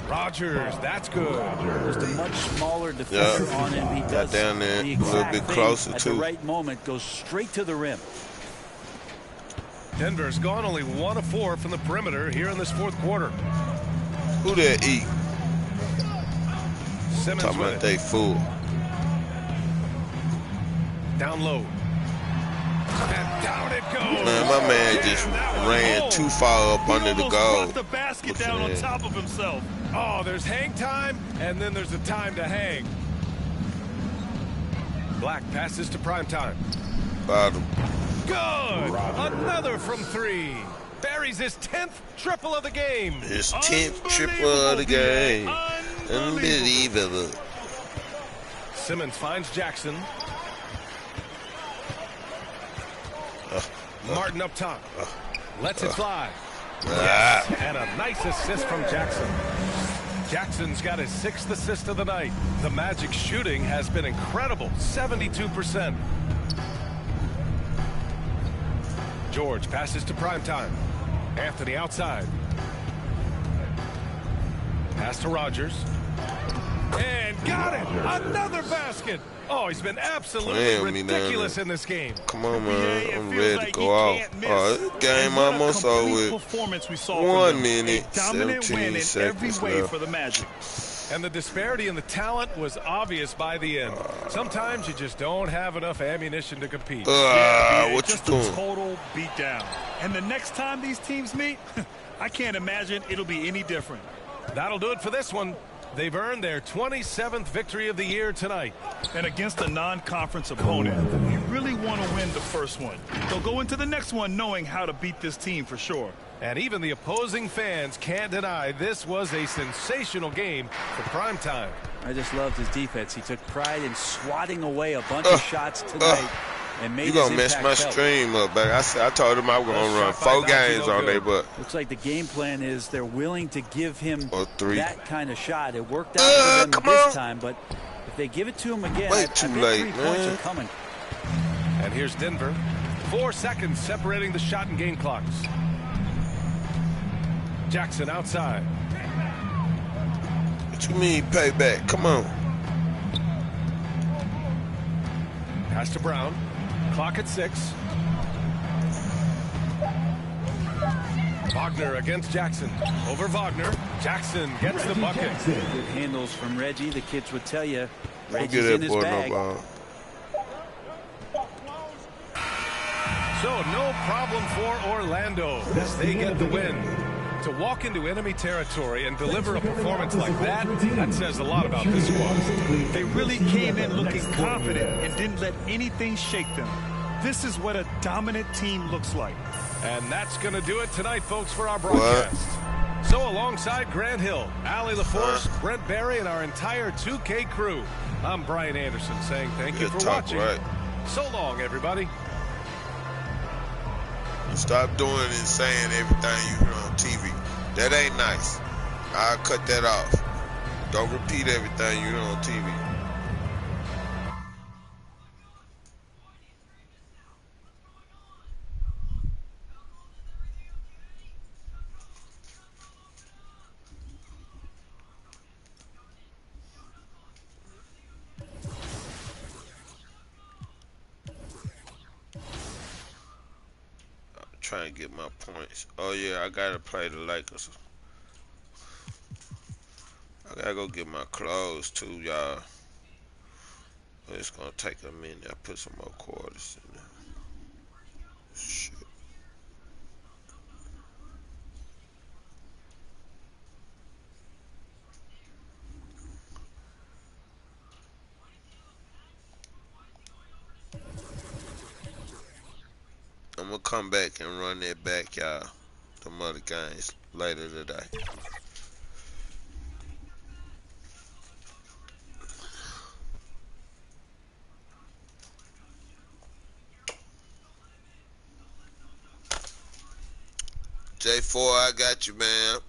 Rogers, that's good. Just a much smaller defender on him. He does down there the a little exact bit thing closer at too. the right moment, goes straight to the rim. Denver's gone only 1 of 4 from the perimeter here in this fourth quarter. Who that eat? Simmons Talking with about it. they fool. Down low. And down it goes. Man, my man just ran too far up under the goal. The basket down on top of himself. Oh, there's hang time, and then there's a time to hang. Black passes to primetime. Bottom. Good. Another from 3. buries his 10th triple of the game. His 10th triple of the game. Unbelievable. Simmons finds Jackson. Martin up top. Lets it fly. Yes, and a nice assist from Jackson. Jackson's got his 6th assist of the night. The Magic's shooting has been incredible, 72%. George passes to Primetime. Anthony outside. Pass to Rogers. And got it! Another basket! Oh, he's been absolutely ridiculous in this game. Come on, man. I'm ready to go out. Oh, this game almost over with. 1 minute, 17 seconds left. For the Magic. And the disparity in the talent was obvious by the end. Sometimes you just don't have enough ammunition to compete. What you doing? Just a total beatdown. And the next time these teams meet, I can't imagine it'll be any different. That'll do it for this one. They've earned their 27th victory of the year tonight. And against a non-conference opponent, you really want to win the first one. They'll go into the next one knowing how to beat this team for sure. And even the opposing fans can't deny this was a sensational game for Primetime. I just loved his defense. He took pride in swatting away a bunch of shots tonight. And made you gonna mess my stream up, baby. I told him I was gonna run 4 games on there, but looks like the game plan is they're willing to give him that kind of shot. It worked out for them this time, but if they give it to him again, I bet 3 points are coming. And here's Denver. 4 seconds separating the shot and game clocks. Jackson outside. What you mean payback? Come on. Pass to Brown. Clock at 6. Wagner against Jackson. Over Wagner. Jackson gets the bucket. Good handles from Reggie. The kids would tell you Reggie's in his bag. So no problem for Orlando as they get the win. To walk into enemy territory and deliver a performance like that says a lot about this squad. They really came in looking confident and didn't let anything shake them. This is what a dominant team looks like. And that's going to do it tonight, folks, for our broadcast. So alongside Grant Hill, Allie LaForce, Brent Barry, and our entire 2K crew, I'm Brian Anderson saying thank you for watching. So long, everybody. Stop doing and saying everything you hear on TV. That ain't nice. I'll cut that off. Don't repeat everything you hear on TV. Trying to get my points. Oh yeah, I gotta play the Lakers. I gotta go get my clothes too, y'all. It's gonna take a minute. I put some more quarters in there. Shit. I'm gonna come back and run that back, y'all. Them other games later today. J4, I got you, man.